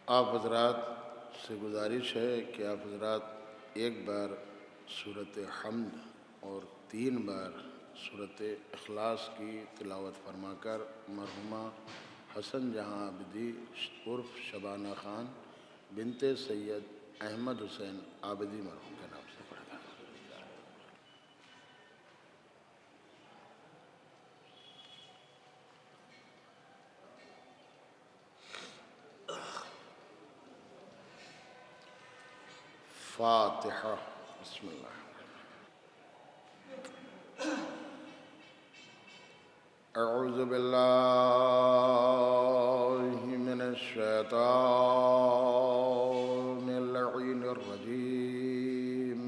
آپ حضرات سے گزارش ہے کہ آپ حضرات ایک بار سورۃ حمد اور 3 بار سورۃ اخلاص کی تلاوت فرما کر مرحومہ حسن جہاں عابدی عرف شبانہ خان بنت سید احمد حسین عابدی مرحوم کے نام سے پڑھا جائے۔ فاتحہ۔ بسم اللہ۔ اعوذ باللہ من الشیطان اللعین الرجیم۔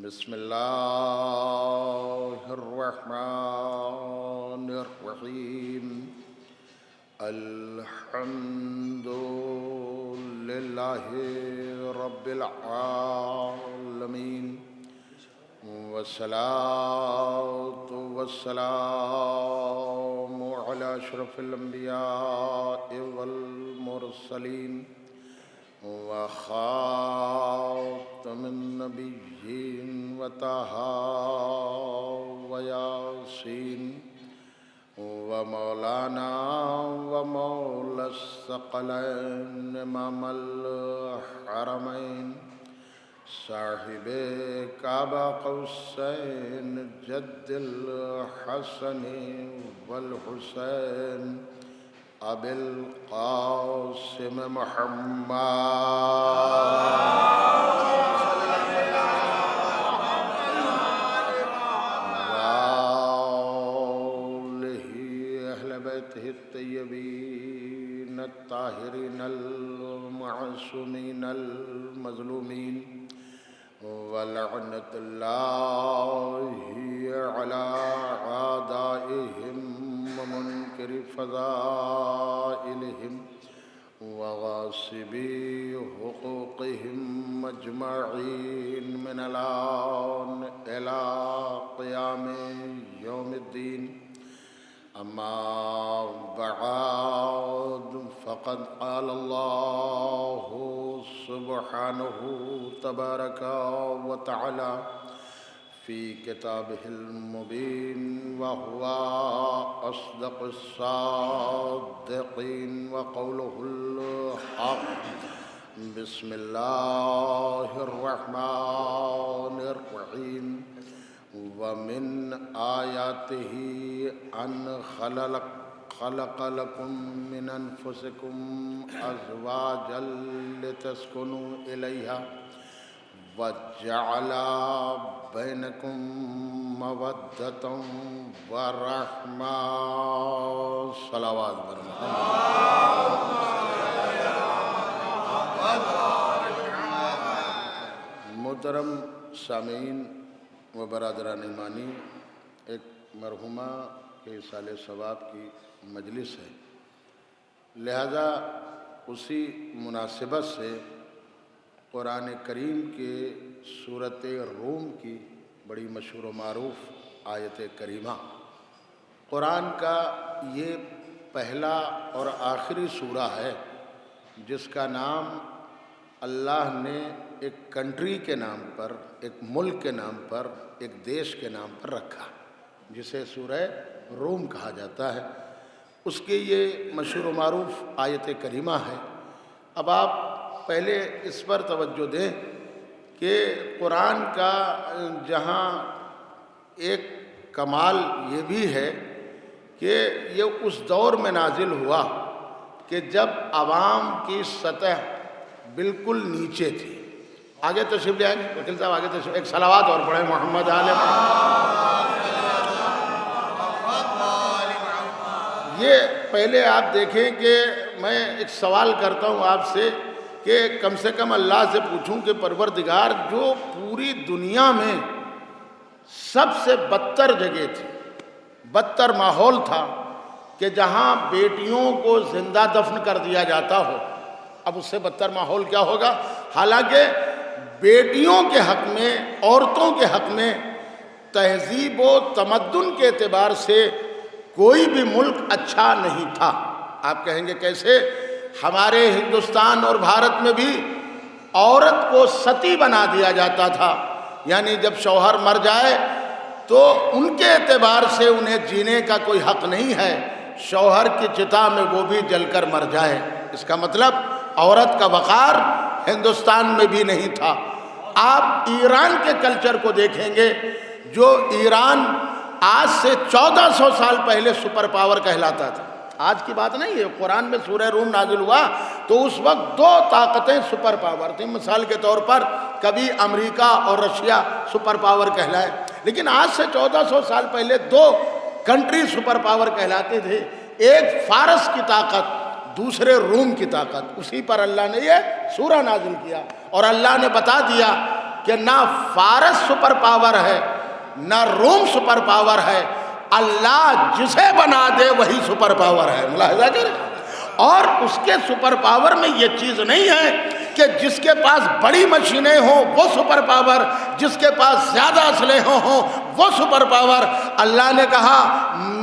بسم اللہ الرحمن الرحیم۔ الحمد للہ رب العالمین والصلاة والسلام علی اشرف الانبیاء والمرسلین وخاتم النبیین وطہٰ ویاسین ومولانا ومولا الثقلین امام الحرمین صاحب کعبہ قوسین جد الحسن والحسین ابی القاسم محمد الطیبین الطاہرین المعصومین المظلومین ولعنت اللہ علی اعدائہم ومنکر فضائلہم وغاصبی حقوقہم اجمعین من الآن الی قیام یوم الدین۔ اما بعد فقد قال اللہ سبحانہ تبارک وتعالی فی کتابہ المبین وہو اصدق الصادقین وقولہ الحق۔ بسم اللہ الرحمن الرحیم۔ ومن آیاتہ ان خلق لکم من انفسکم ازواجا لتسکنوا الیہا وجعل بینکم مودۃ ورحمہ۔ صلوات محترم سامعین و برادران ایمانی، ایک مرحومہ کے ایصال ثواب کی مجلس ہے، لہذا اسی مناسبت سے قرآن کریم کے سورۃ روم کی بڑی مشہور و معروف آیت کریمہ، قرآن کا یہ پہلا اور آخری سورہ ہے جس کا نام اللہ نے ایک کنٹری کے نام پر، ایک ملک کے نام پر، ایک دیش کے نام پر رکھا، جسے سورہ روم کہا جاتا ہے۔ اس کے یہ مشہور و معروف آیت کریمہ ہے۔ اب آپ پہلے اس پر توجہ دیں کہ قرآن کا جہاں ایک کمال یہ بھی ہے کہ یہ اس دور میں نازل ہوا کہ جب عوام کی سطح بالکل نیچے تھی۔ آگے تشریف لے آئیں وکیل صاحب، آگے تشریف، ایک صلوات اور پڑھیں محمد آل محمد۔ یہ پہلے آپ دیکھیں کہ میں ایک سوال کرتا ہوں آپ سے کہ کم سے کم اللہ سے پوچھوں کہ پروردگار، جو پوری دنیا میں سب سے بدتر جگہ تھی، بدتر ماحول تھا کہ جہاں بیٹیوں کو زندہ دفن کر دیا جاتا ہو، اب اس سے بدتر ماحول کیا ہوگا؟ حالانکہ بیٹیوں کے حق میں، عورتوں کے حق میں تہذیب و تمدن کے اعتبار سے کوئی بھی ملک اچھا نہیں تھا۔ آپ کہیں گے کیسے؟ ہمارے ہندوستان اور بھارت میں بھی عورت کو ستی بنا دیا جاتا تھا، یعنی جب شوہر مر جائے تو ان کے اعتبار سے انہیں جینے کا کوئی حق نہیں ہے، شوہر کی چتا میں وہ بھی جل کر مر جائے۔ اس کا مطلب عورت کا وقار ہندوستان میں بھی نہیں تھا۔ آپ ایران کے کلچر کو دیکھیں گے، جو ایران آج سے 1400 سال پہلے سپر پاور کہلاتا تھا، آج کی بات نہیں ہے، قرآن میں سورہ روم نازل ہوا تو اس وقت 2 طاقتیں سپر پاور تھیں، مثال کے طور پر کبھی امریکہ اور رشیا سپر پاور کہلائے، لیکن آج سے 1400 سال پہلے 2 کنٹری سپر پاور کہلاتے تھے، ایک فارس کی طاقت، دوسرے روم کی طاقت۔ اسی پر اللہ نے یہ سورہ نازل کیا اور اللہ نے بتا دیا کہ نہ فارس سپر پاور ہے نہ روم سپر پاور ہے، اللہ جسے بنا دے وہی سپر پاور ہے۔ ملاحظہ کریں، اور اس کے سپر پاور میں یہ چیز نہیں ہے کہ جس کے پاس بڑی مشینیں ہوں وہ سپر پاور، جس کے پاس زیادہ اسلحے ہوں وہ سپر پاور۔ اللہ نے کہا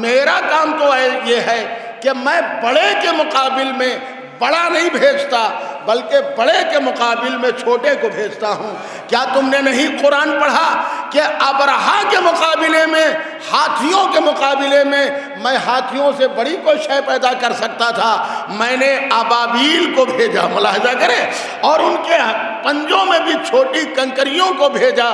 میرا کام تو یہ ہے کہ میں بڑے کے مقابل میں بڑا نہیں بھیجتا، بلکہ بڑے کے مقابل میں چھوٹے کو بھیجتا ہوں۔ کیا تم نے نہیں قرآن پڑھا کہ ابرہا کے مقابلے میں، ہاتھیوں کے مقابلے میں ہاتھیوں سے بڑی کوئی شے پیدا کر سکتا تھا، میں نے ابابیل کو بھیجا۔ ملاحظہ کریں، اور ان کے پنجوں میں بھی چھوٹی کنکریوں کو بھیجا۔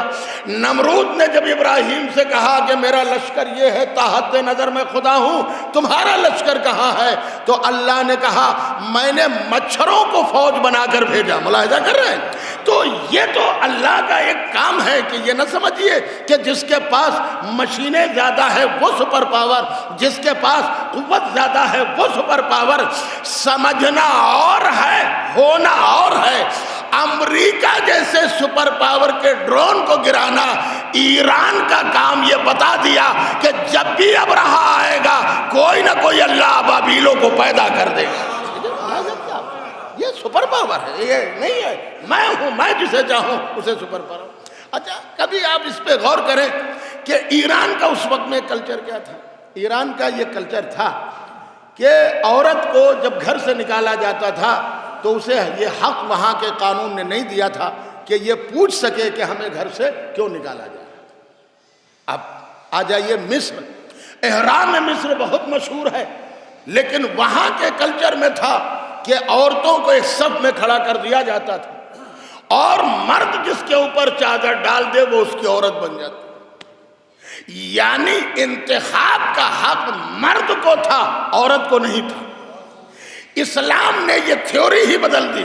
نمرود نے جب ابراہیم سے کہا کہ میرا لشکر یہ ہے، تحت نظر میں خدا ہوں، تمہارا لشکر کہاں ہے؟ تو اللہ نے کہا میں نے مچھروں کو فوج بنا کر بھیجا۔ ملاحظہ کر رہے ہیں؟ تو یہ تو اللہ کا ایک کام ہے کہ یہ نہ سمجھیے کہ جس کے پاس مشینیں زیادہ ہے وہ سپر پاور، جس کے پاس قوت زیادہ ہے وہ سپر پاور۔ سمجھنا اور ہے، ہونا اور ہے۔ امریکہ جیسے سپر پاور کے ڈرون کو گرانا، ایران کا کام یہ بتا دیا کہ جب بھی ابرہا آئے گا کوئی نہ کوئی اللہ ابابیلوں کو پیدا کر دے گا۔ یہ سپر پاور ہے، یہ نہیں ہے میں ہوں، میں جسے چاہوں اسے سپر پاور۔ اچھا کبھی آپ اس پہ غور کریں کہ ایران کا اس وقت میں کلچر کیا تھا؟ ایران کا یہ کلچر تھا کہ عورت کو جب گھر سے نکالا جاتا تھا تو اسے یہ حق وہاں کے قانون نے نہیں دیا تھا کہ یہ پوچھ سکے کہ ہمیں گھر سے کیوں نکالا جائے۔ اب آ جائیے مصر، احرام مصر بہت مشہور ہے، لیکن وہاں کے کلچر میں تھا کہ عورتوں کو ایک صف میں کھڑا کر دیا جاتا تھا، اور مرد جس کے اوپر چادر ڈال دے وہ اس کی عورت بن جاتی، یعنی انتخاب کا حق مرد کو تھا، عورت کو نہیں تھا۔ اسلام نے یہ تھیوری ہی بدل دی،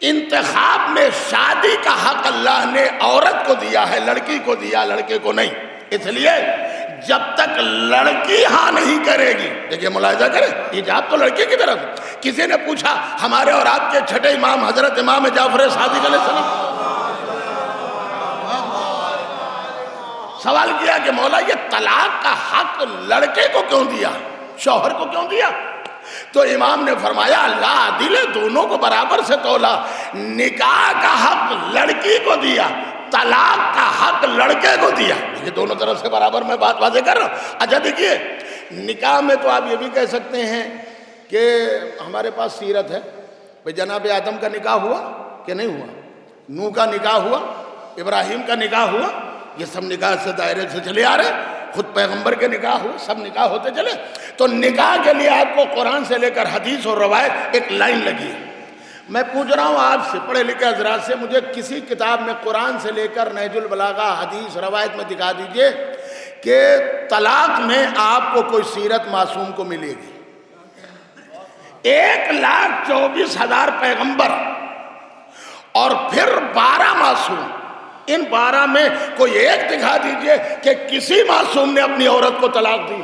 انتخاب میں شادی کا حق اللہ نے عورت کو دیا ہے، لڑکی کو دیا، لڑکے کو نہیں۔ اس لیے جب تک لڑکی ہاں نہیں کرے گی، دیکھیں ملاحظہ کریں، ایجاب تو لڑکی کی طرف۔ کسی نے پوچھا ہمارے اور آپ کے چھٹے امام حضرت امام جعفر صادق علیہ السلام، سوال کیا کہ مولا یہ طلاق کا حق لڑکے کو کیوں دیا، شوہر کو کیوں دیا؟ تو امام نے فرمایا اللہ عادل ہے، دونوں کو برابر سے تولا، نکاح کا حق لڑکی کو دیا، طلاق کا حق لڑکے کو دیا، یہ دونوں طرف سے برابر میں بات واضح کر رہا ہوں۔ اچھا دیکھیے نکاح میں تو آپ یہ بھی کہہ سکتے ہیں کہ ہمارے پاس سیرت ہے، بھئی جناب آدم کا نکاح ہوا کہ نہیں ہوا، نوح کا نکاح ہوا، ابراہیم کا نکاح ہوا، یہ سب نکاح سے دائرے سے چلے آ رہے، خود پیغمبر کے نکاح ہوئے، سب نکاح ہوتے چلے۔ تو نکاح کے لیے آپ کو قرآن سے لے کر حدیث اور روایت ایک لائن لگی ہے۔ میں پوچھ رہا ہوں آپ سے پڑھے لکھے حضرات سے، مجھے کسی کتاب میں قرآن سے لے کر نہج البلاغہ حدیث روایت میں دکھا دیجئے کہ طلاق میں آپ کو کوئی سیرت معصوم کو ملے گی۔ 1,24,000 پیغمبر اور پھر 12 معصوم، ان 12 میں کوئی ایک دکھا دیجئے کہ کسی معصوم نے اپنی عورت کو طلاق دی۔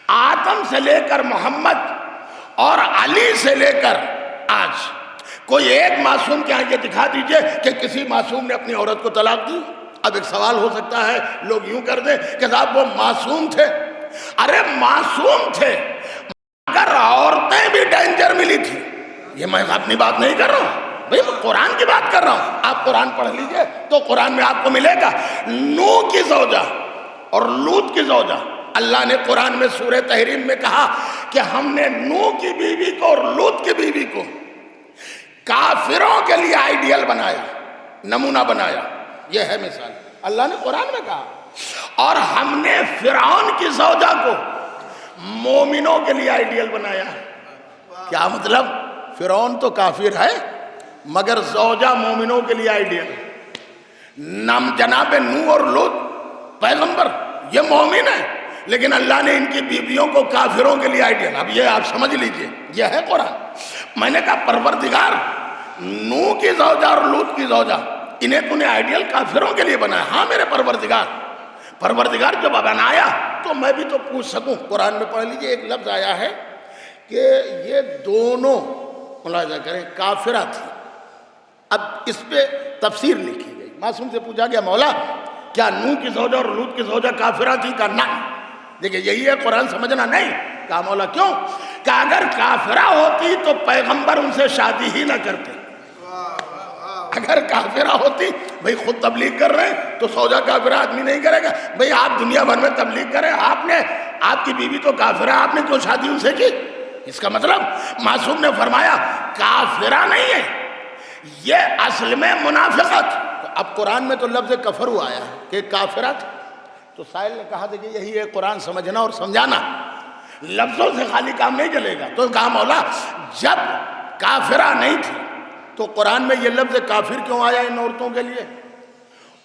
آدم سے لے کر محمد اور علی سے لے کر آج کوئی ایک معصوم کے یہ دکھا دیجئے کہ کسی معصوم نے اپنی عورت کو طلاق دی۔ اب ایک سوال ہو سکتا ہے لوگ یوں کر دیں کہ صاحب وہ معصوم تھے، ارے معصوم تھے مگر عورتیں بھی ڈینجر ملی تھی، یہ میں اپنی بات نہیں کر رہا ہوں بھئی، میں قرآن کی بات کر رہا ہوں۔ آپ قرآن پڑھ لیجئے تو قرآن میں آپ کو ملے گا نوح کی زوجہ اور لوط کی زوجہ، اللہ نے قرآن میں سورہ تحریم میں کہا کہ ہم نے نوح کی بیوی کو اور لوط کی بیوی کو کافروں کے لیے آئیڈیل بنایا، نمونہ بنایا. یہ ہے مثال، اللہ نے قرآن میں کہا. اور ہم نے فرعون کی زوجہ کو مومنوں کے لیے آئیڈیل بنایا. کیا مطلب؟ فرعون تو کافر ہے مگر زوجہ مومنوں کے لیے آئیڈیل. نام جناب نوح اور لوط پیغمبر یہ مومن ہے، لیکن اللہ نے ان کی بیویوں کو کافروں کے لیے آئیڈیل. اب یہ آپ سمجھ لیجئے، یہ ہے قرآن. میں نے کہا پروردگار نوح کی زوجہ اور لوط کی زوجہ انہیں تو نے آئیڈیل کافروں کے لیے بنایا. ہاں میرے پروردگار جب بنایا تو میں بھی تو پوچھ سکوں. قرآن میں پڑھ لیجئے ایک لفظ آیا ہے کہ یہ دونوں ملاحظہ کریں کافرہ تھی. اب اس پہ تفسیر لکھی گئی. معصوم سے پوچھا گیا مولا کیا نوح کی زوجہ اور لوط کی زوجہ کافرہ تھی؟ کہا نہ. دیکھیں یہی ہے قرآن سمجھنا. نہیں. کہا مولا کیوں؟ کہ اگر کافرہ ہوتی تو پیغمبر ان سے شادی ہی نہ کرتے. اگر کافرہ ہوتی، بھئی خود تبلیغ کر رہے ہیں تو زوجہ کافرہ آدمی نہیں کرے گا. بھئی آپ دنیا بھر میں تبلیغ کریں، آپ کی بیوی تو کافرہ، آپ نے کیوں شادی ان سے کی؟ اس کا مطلب معصوم نے فرمایا کافرہ نہیں ہے، یہ اصل میں منافقت. اب قرآن میں تو لفظ کفر ہوا آیا ہے کہ کافرہ تھی. تو سائل نے کہا کہ یہی ہے قرآن سمجھنا اور سمجھانا، لفظوں سے خالی کام نہیں چلے گا. تو کہا مولا جب کافرہ نہیں تھی تو قرآن میں یہ لفظ کافر کیوں آیا ان عورتوں کے لیے؟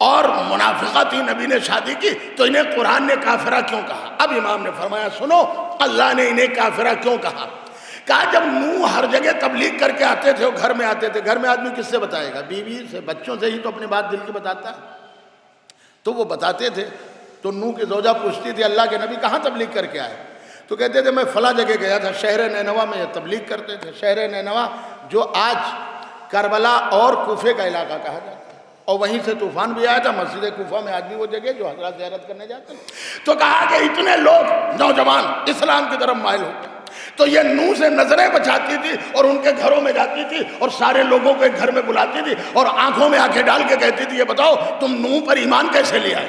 اور منافقہ تھی، نبی نے شادی کی تو انہیں قرآن نے کافرہ کیوں کہا؟ اب امام نے فرمایا سنو اللہ نے انہیں کافرہ کیوں کہا. کہا جب نوح ہر جگہ تبلیغ کر کے آتے تھے، وہ گھر میں آتے تھے. گھر میں آدمی کس سے بتائے گا؟ بیوی سے، بچوں سے ہی تو اپنی بات دل کی بتاتا ہے. تو وہ بتاتے تھے تو نوح کی زوجہ پوچھتی تھی اللہ کے نبی کہاں تبلیغ کر کے آئے؟ تو کہتے تھے میں فلاں جگہ گیا تھا، شہر نینوا میں. یہ تبلیغ کرتے تھے. شہر نینوا جو آج کربلا اور کوفے کا علاقہ کہا جاتا ہے، اور وہیں سے طوفان بھی آیا تھا. مسجد کوفہ میں آج بھی وہ جگہ جو حضرات زیارت کرنے جاتے ہیں. تو کہا کہ اتنے لوگ نوجوان اسلام کی طرف مائل ہوتے، تو یہ نوح سے نظریں بچاتی تھی اور ان کے گھروں میں جاتی تھی اور سارے لوگوں کو ایک گھر میں بلاتی تھی اور آنکھوں میں آنکھیں ڈال کے کہتی تھی یہ بتاؤ تم نوح پر ایمان کیسے لے آئے؟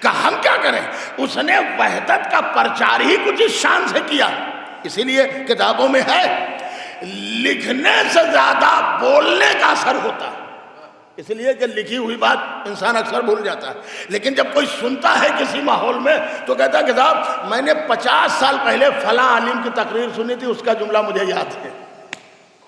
کہا ہم کیا کریں، اس نے وحدت کا پرچار ہی کچھ اس شان سے کیا. اسی لیے کتابوں میں ہے لکھنے سے زیادہ بولنے کا اثر ہوتا ہے. اس لیے کہ لکھی ہوئی بات انسان اکثر بھول جاتا ہے، لیکن جب کوئی سنتا ہے کسی ماحول میں تو کہتا ہے کہ صاحب میں نے 50 سال پہلے فلاں عالم کی تقریر سنی تھی، اس کا جملہ مجھے یاد ہے.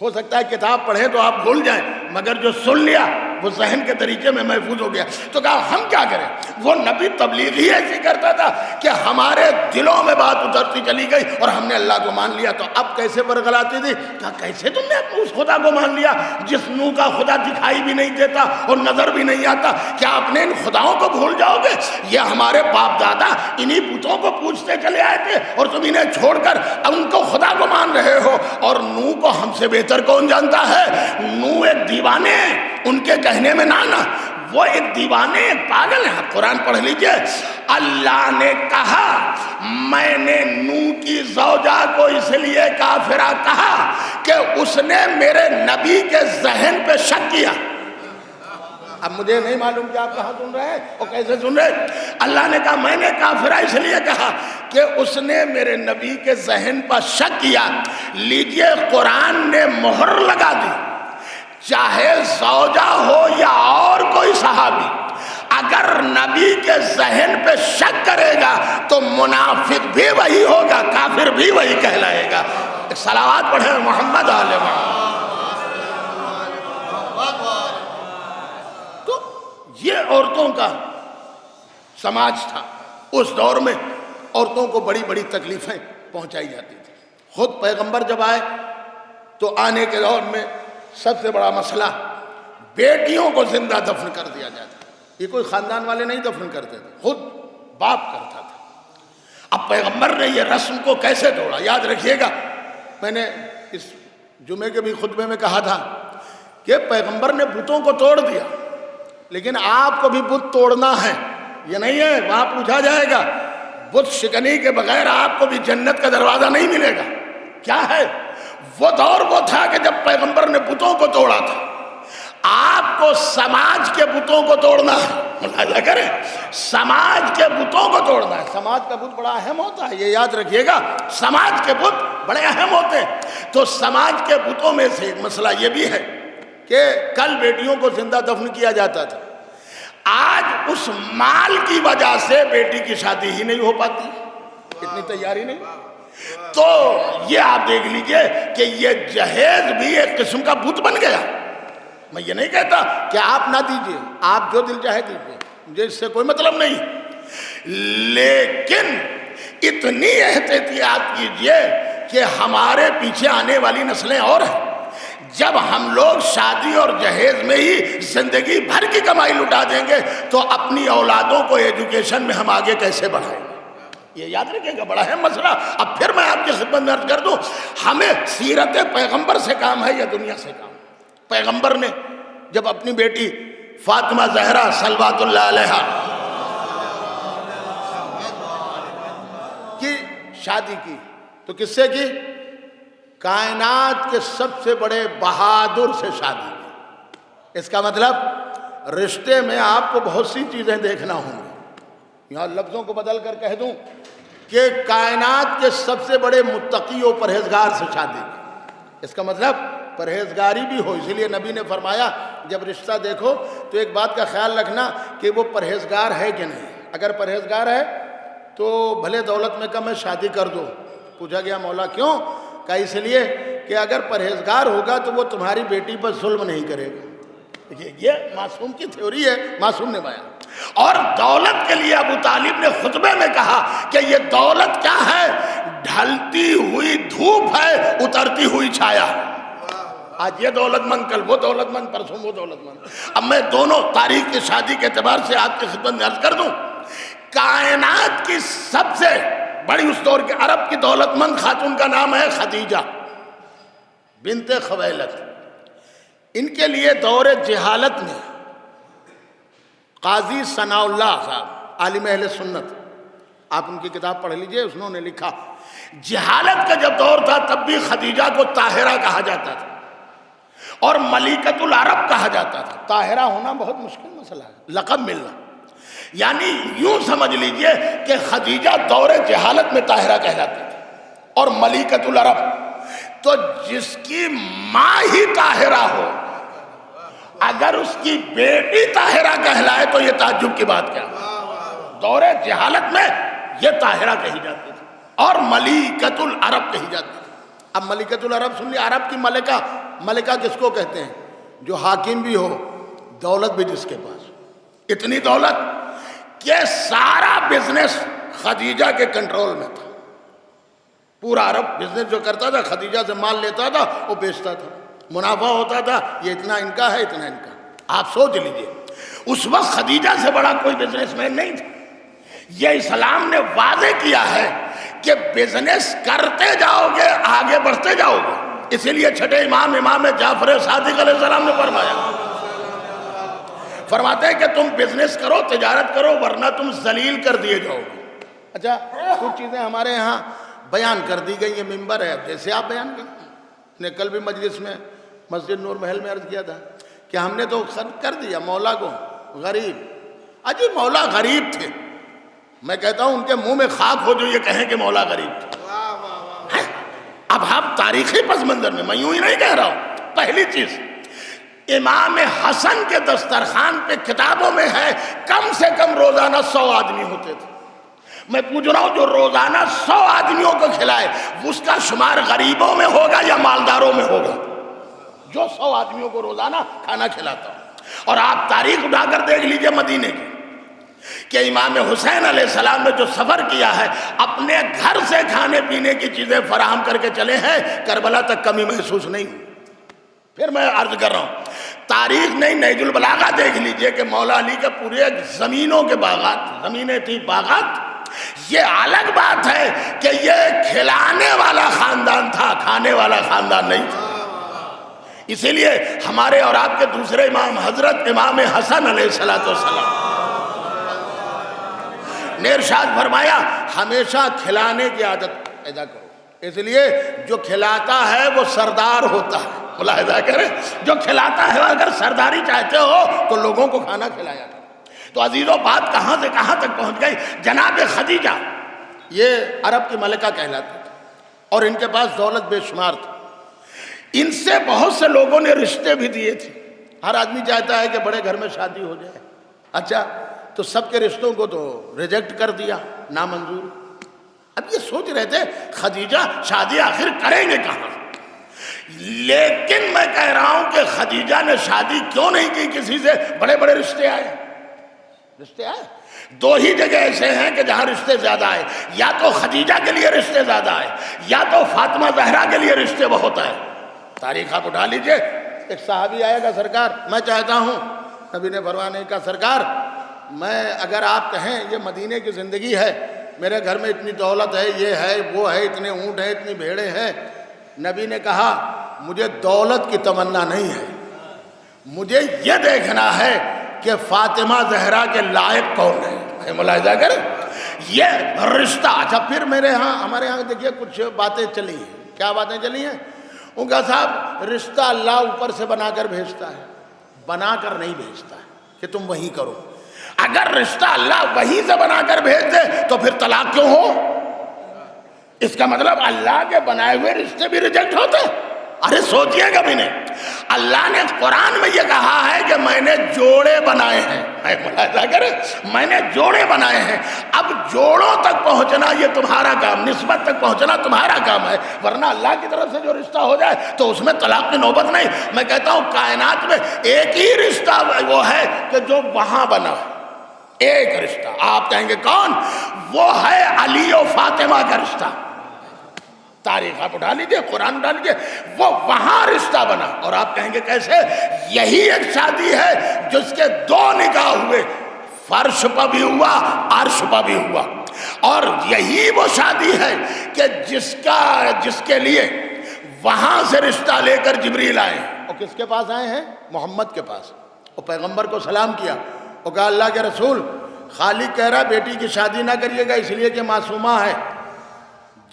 ہو سکتا ہے کتاب پڑھیں تو آپ بھول جائیں، مگر جو سن لیا وہ ذہن کے طریقے میں محفوظ ہو گیا. تو کہا ہم کیا کریں؟ وہ نبی تبلیغ ہی ایسی کرتا تھا کہ ہمارے دلوں میں بات اترتی چلی گئی اور ہم نے اللہ کو مان لیا. تو اب کیسے برگلاتی تھی؟ کہا کیسے تم نے اس خدا کو مان لیا جس نوح کا خدا دکھائی بھی نہیں دیتا اور نظر بھی نہیں آتا؟ کیا اپنے ان خداؤں کو بھول جاؤ گے؟ یہ ہمارے باپ دادا انہی بتوں کو پوجتے چلے آئے تھے اور تم انہیں چھوڑ کر ان کو خدا کو مان رہے ہو. اور نوح کو ہم سے بہتر کون جانتا ہے؟ نوح ایک دیوانے ہیں، ان کے کہنے میں نہ آنا. وہ ایک دیوانے، ایک پاگل ہیں. قرآن پڑھ لیجئے. اللہ نے کہا میں نے نوح کی زوجہ کو اس لیے کافرہ کہا کہ اس نے میرے نبی کے ذہن پہ شک کیا. اب مجھے نہیں معلوم کہ آپ کہاں سن رہے ہیں اور کیسے سن رہے ہیں. اللہ نے کہا میں نے کافرہ اس لیے کہا کہ اس نے میرے نبی کے ذہن پر شک کیا. لیجئے قرآن نے مہر لگا دی، چاہے زوجہ ہو یا اور کوئی صحابی اگر نبی کے ذہن پہ شک کرے گا تو منافق بھی وہی ہوگا، کافر بھی وہی کہلائے گا. ایک صلوات پڑھیں محمد آل محمد. تو یہ عورتوں کا سماج تھا. اس دور میں عورتوں کو بڑی بڑی تکلیفیں پہنچائی جاتی تھی. خود پیغمبر جب آئے تو آنے کے دور میں سب سے بڑا مسئلہ بیٹیوں کو زندہ دفن کر دیا جاتا. یہ کوئی خاندان والے نہیں دفن کرتے تھے، خود باپ کرتا تھا. اب پیغمبر نے یہ رسم کو کیسے توڑا؟ یاد رکھیے گا میں نے اس جمعے کے بھی خطبے میں کہا تھا کہ پیغمبر نے بتوں کو توڑ دیا، لیکن آپ کو بھی بت توڑنا ہے. یہ نہیں ہے وہاں پوچھا جائے گا بت شکنی کے بغیر آپ کو بھی جنت کا دروازہ نہیں ملے گا. کیا ہے وہ دور؟ وہ تھا کہ جب پیغمبر نے بتوں کو توڑا تھا. آپ کو سماج کے بتوں کو توڑنا ہے، ملاحظہ کریں، سماج کے بتوں کو توڑنا ہے۔ سماج کا بت بڑا اہم ہوتا ہے، یہ یاد رکھیے گا، سماج کے بت بڑے اہم ہوتے ہیں۔ تو سماج کے بتوں میں سے ایک مسئلہ یہ بھی ہے کہ کل بیٹیوں کو زندہ دفن کیا جاتا تھا، آج اس مال کی وجہ سے بیٹی کی شادی ہی نہیں ہو پاتی، اتنی تیاری نہیں۔ تو یہ آپ دیکھ لیجئے کہ یہ جہیز بھی ایک قسم کا بت بن گیا۔ میں یہ نہیں کہتا کہ آپ نہ دیجئے، آپ جو دل چاہے دیجئے، مجھے اس سے کوئی مطلب نہیں، لیکن اتنی احتیاط کیجئے کہ ہمارے پیچھے آنے والی نسلیں اور ہیں۔ جب ہم لوگ شادی اور جہیز میں ہی زندگی بھر کی کمائی لٹا دیں گے تو اپنی اولادوں کو ایجوکیشن میں ہم آگے کیسے بڑھائیں گے؟ یہ یاد رکھیں گا، بڑا اہم مسئلہ۔ اب پھر میں آپ کی خدمت میں عرض کر دوں، ہمیں سیرت پیغمبر سے کام ہے یا دنیا سے کام؟ پیغمبر نے جب اپنی بیٹی فاطمہ زہرا صلوات اللہ علیہا کی شادی کی تو کس سے کی؟ کائنات کے سب سے بڑے بہادر سے شادی کی۔ اس کا مطلب رشتے میں آپ کو بہت سی چیزیں دیکھنا ہوں گی۔ یہاں لفظوں کو بدل کر کہہ دوں کہ کائنات کے سب سے بڑے متقی و پرہیزگار سے شادی کی۔ اس کا مطلب پرہیزگاری بھی ہو، اسی لیے نبی نے فرمایا جب رشتہ دیکھو تو ایک بات کا خیال رکھنا کہ وہ پرہیزگار ہے کہ نہیں۔ اگر پرہیزگار ہے تو بھلے دولت میں کم ہے شادی کر دو۔ پوچھا گیا مولا کیوں؟ کہا اس لیے کہ اگر پرہیزگار ہوگا تو وہ تمہاری بیٹی پر ظلم نہیں کرے گا۔ یہ معصوم کی تھیوری ہے، معصوم نے بیان۔ اور دولت کے لیے ابو طالب نے خطبے میں کہا کہ یہ دولت کیا ہے؟ ڈھلتی ہوئی دھوپ ہے، اترتی ہوئی چھایا۔ آج یہ دولت مند، کل وہ دولت مند، پرسوں وہ دولت مند۔ اب میں دونوں تاریخ کی شادی کے اعتبار سے آپ کی خدمت میں عرض کر دوں، کائنات کی سب سے بڑی اس دور کے عرب کی دولت مند خاتون کا نام ہے خدیجہ بنت خویلد۔ ان کے لیے دور جہالت میں قاضی ثناء اللہ صاحب عالم اہل سنت، آپ ان کی کتاب پڑھ لیجئے، انہوں نے لکھا جہالت کا جب دور تھا تب بھی خدیجہ کو طاہرہ کہا جاتا تھا اور ملکۃ العرب کہا جاتا تھا۔ طاہرہ ہونا بہت مشکل مسئلہ ہے، لقب ملنا، یعنی یوں سمجھ لیجئے کہ خدیجہ دور جہالت میں طاہرہ کہلاتی تھی اور ملکۃ العرب۔ تو جس کی ماں ہی طاہرہ ہو، اگر اس کی بیٹی طاہرہ کہلائے تو یہ تعجب کی بات کیا؟ دور جہالت میں یہ طاہرہ کہی جاتی تھی اور ملکۃ العرب کہی جاتی تھی۔ اب ملکۃ العرب سن لی، عرب کی ملکہ، ملکہ کس کو کہتے ہیں؟ جو حاکم بھی ہو، دولت بھی جس کے پاس، اتنی دولت کہ سارا بزنس خدیجہ کے کنٹرول میں تھا۔ پورا عرب بزنس جو کرتا تھا خدیجہ سے مال لیتا تھا، وہ بیچتا تھا، منافع ہوتا تھا، یہ اتنا ان کا ہے، اتنا ان کا۔ آپ سوچ لیجئے اس وقت خدیجہ سے بڑا کوئی بزنس مین نہیں تھا۔ یہ اسلام نے واضح کیا ہے کہ بزنس کرتے جاؤ گے آگے بڑھتے جاؤ گے۔ اسی لیے چھٹے امام جعفر صادق علیہ السلام نے فرماتے ہیں کہ تم بزنس کرو، تجارت کرو، ورنہ تم ذلیل کر دیے جاؤ گے۔ اچھا کچھ چیزیں ہمارے ہاں بیان کر دی گئی، یہ ممبر ہے جیسے آپ بیان کریں۔ نے کل بھی مجلس میں مسجد نور محل میں عرض کیا تھا کہ ہم نے تو کر دیا مولا کو غریب۔ اجی مولا غریب تھے، میں کہتا ہوں ان کے منہ میں خاک ہو جو یہ کہیں کہ مولا غریب تھے۔ اب ہم تاریخی پس منظر میں، میں یوں ہی نہیں کہہ رہا ہوں، پہلی چیز امام حسن کے دسترخوان پہ کتابوں میں ہے کم سے کم روزانہ 100 آدمی ہوتے تھے۔ میں پوچھ رہا ہوں جو روزانہ 100 آدمیوں کو کھلائے اس کا شمار غریبوں میں ہوگا یا مالداروں میں ہوگا؟ جو 100 آدمیوں کو روزانہ کھانا کھلاتا ہوں۔ اور آپ تاریخ اٹھا کر دیکھ لیجئے مدینے کی کہ امام حسین علیہ السلام نے جو سفر کیا ہے اپنے گھر سے کھانے پینے کی چیزیں فراہم کر کے چلے ہیں، کربلا تک کمی محسوس نہیں ہوئی۔ پھر میں عرض کر رہا ہوں تاریخ نہیں، نہج البلاغہ دیکھ لیجئے کہ مولا علی کے پورے زمینوں کے باغات، زمینیں تھیں باغات۔ یہ الگ بات ہے کہ یہ کھلانے والا خاندان تھا، کھانے والا خاندان نہیں تھا۔ اسی لیے ہمارے اور آپ کے دوسرے امام حضرت امام حسن علیہ السلام نے ارشاد فرمایا ہمیشہ کھلانے کی عادت پیدا کرو، اس لیے جو کھلاتا ہے وہ سردار ہوتا ہے۔ ملاحظہ کریں، جو کھلاتا ہے، اگر سرداری چاہتے ہو تو لوگوں کو کھانا کھلایا کرو۔ تو عزیزوں بات کہاں سے کہاں تک پہنچ گئی؟ جناب خدیجہ یہ عرب کی ملکہ کہلاتی تھی اور ان کے پاس دولت بے شمار تھی۔ ان سے بہت سے لوگوں نے رشتے بھی دیے تھے۔ ہر آدمی چاہتا ہے کہ بڑے گھر میں شادی ہو جائے، اچھا تو سب کے رشتوں کو تو ریجیکٹ کر دیا، نامنظور۔ اب یہ سوچ رہے تھے خدیجہ شادی آخر کریں گے کہاں؟ لیکن میں کہہ رہا ہوں کہ خدیجہ نے شادی کیوں نہیں کی کسی سے؟ بڑے بڑے رشتے آئے، رشتے آئے۔ دو ہی جگہ ایسے ہیں کہ جہاں رشتے زیادہ آئے، یا تو خدیجہ کے لیے رشتے زیادہ آئے، یا تو فاطمہ زہرا کے لیے رشتے بہت آئے۔ تاریخ آپ اٹھا لیجئے، ایک صحابی آئے گا، سرکار میں چاہتا ہوں، نبی نے فرمانے کا سرکار میں اگر آپ کہیں یہ مدینے کی زندگی ہے، میرے گھر میں اتنی دولت ہے، یہ ہے وہ ہے، اتنے اونٹ ہیں، اتنی بھیڑیں ہیں، نبی نے کہا مجھے دولت کی تمنا نہیں ہے، مجھے یہ دیکھنا ہے کہ فاطمہ زہرا کے لائق کون ہے۔ ملاحظہ کریں یہ رشتہ۔ اچھا پھر ہمارے ہاں دیکھیے کچھ باتیں چلی ہیں۔ کیا باتیں چلی ہیں؟ ان کا صاحب رشتہ اللہ اوپر سے بنا کر بھیجتا ہے، بنا کر نہیں بھیجتا ہے کہ تم وہی کرو۔ اگر رشتہ اللہ وہی سے بنا کر بھیج دے تو پھر طلاق کیوں ہو؟ اس کا مطلب اللہ کے بنائے ہوئے رشتے بھی ریجیکٹ ہوتے؟ ارے سوچئے گا بھی نہیں۔ اللہ نے قرآن میں یہ کہا ہے کہ میں نے جوڑے بنائے ہیں۔ ملاحظہ کریں، میں نے جوڑے بنائے ہیں۔ اب جوڑوں تک پہنچنا یہ تمہارا کام، نسبت تک پہنچنا تمہارا کام ہے، ورنہ اللہ کی طرف سے جو رشتہ ہو جائے تو اس میں طلاق کی نوبت نہیں۔ میں کہتا ہوں کائنات میں ایک ہی رشتہ وہ ہے کہ جو وہاں بنا، ایک رشتہ۔ آپ کہیں گے کون؟ وہ ہے علی و فاطمہ کا رشتہ۔ تاریخ آپ اٹھا لیجئے، قرآن اٹھا لیجئے، وہ وہاں رشتہ بنا۔ اور آپ کہیں گے کیسے؟ یہی ایک شادی ہے جس کے دو نکاح ہوئے، فرش پر بھی ہوا، عرش پر بھی ہوا۔ اور یہی وہ شادی ہے کہ جس کے لیے وہاں سے رشتہ لے کر جبریل آئے، اور کس کے پاس آئے ہیں؟ محمد کے پاس۔ اور پیغمبر کو سلام کیا اور کہا اللہ کے رسول خالق کہہ رہا بیٹی کی شادی نہ کریے گا اس لیے کہ معصومہ ہے،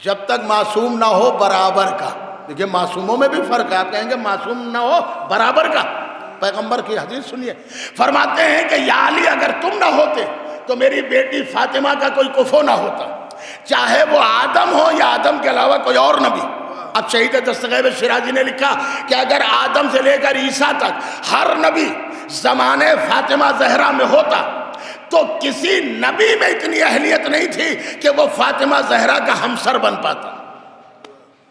جب تک معصوم نہ ہو برابر کا۔ دیکھیں معصوموں میں بھی فرق ہے، آپ کہیں گے معصوم نہ ہو برابر کا۔ پیغمبر کی حدیث سنیے، فرماتے ہیں کہ یا علی اگر تم نہ ہوتے تو میری بیٹی فاطمہ کا کوئی کفو نہ ہوتا، چاہے وہ آدم ہو یا آدم کے علاوہ کوئی اور نبی۔ اب شہید دستغیب شیرازی نے لکھا کہ اگر آدم سے لے کر عیسیٰ تک ہر نبی زمانے فاطمہ زہرا میں ہوتا تو کسی نبی میں اتنی اہلیت نہیں تھی کہ وہ فاطمہ زہرا کا ہمسر بن پاتا۔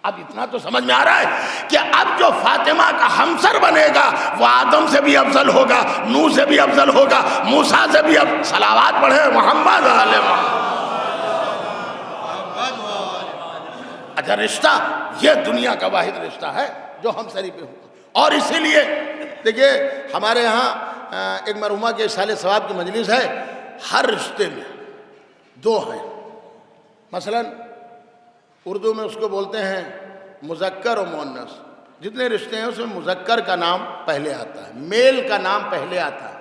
اب اتنا تو سمجھ میں آ رہا ہے کہ اب جو فاطمہ کا ہمسر بنے گا وہ آدم سے بھی افضل ہوگا، نوح سے بھی افضل ہوگا، موسیٰ سے بھی افضل۔ صلوات پڑھے محمد علیہ محمد۔ اچھا رشتہ یہ دنیا کا واحد رشتہ ہے جو ہم سری پہ ہوا۔ اور اسی لیے دیکھیے ہمارے ہاں ایک مرحومہ کے سال ثواب کی مجلس ہے، ہر رشتے میں دو ہیں۔ مثلا اردو میں اس کو بولتے ہیں مذکر و مؤنث۔ جتنے رشتے ہیں اس میں مذکر کا نام پہلے آتا ہے، میل کا نام پہلے آتا ہے،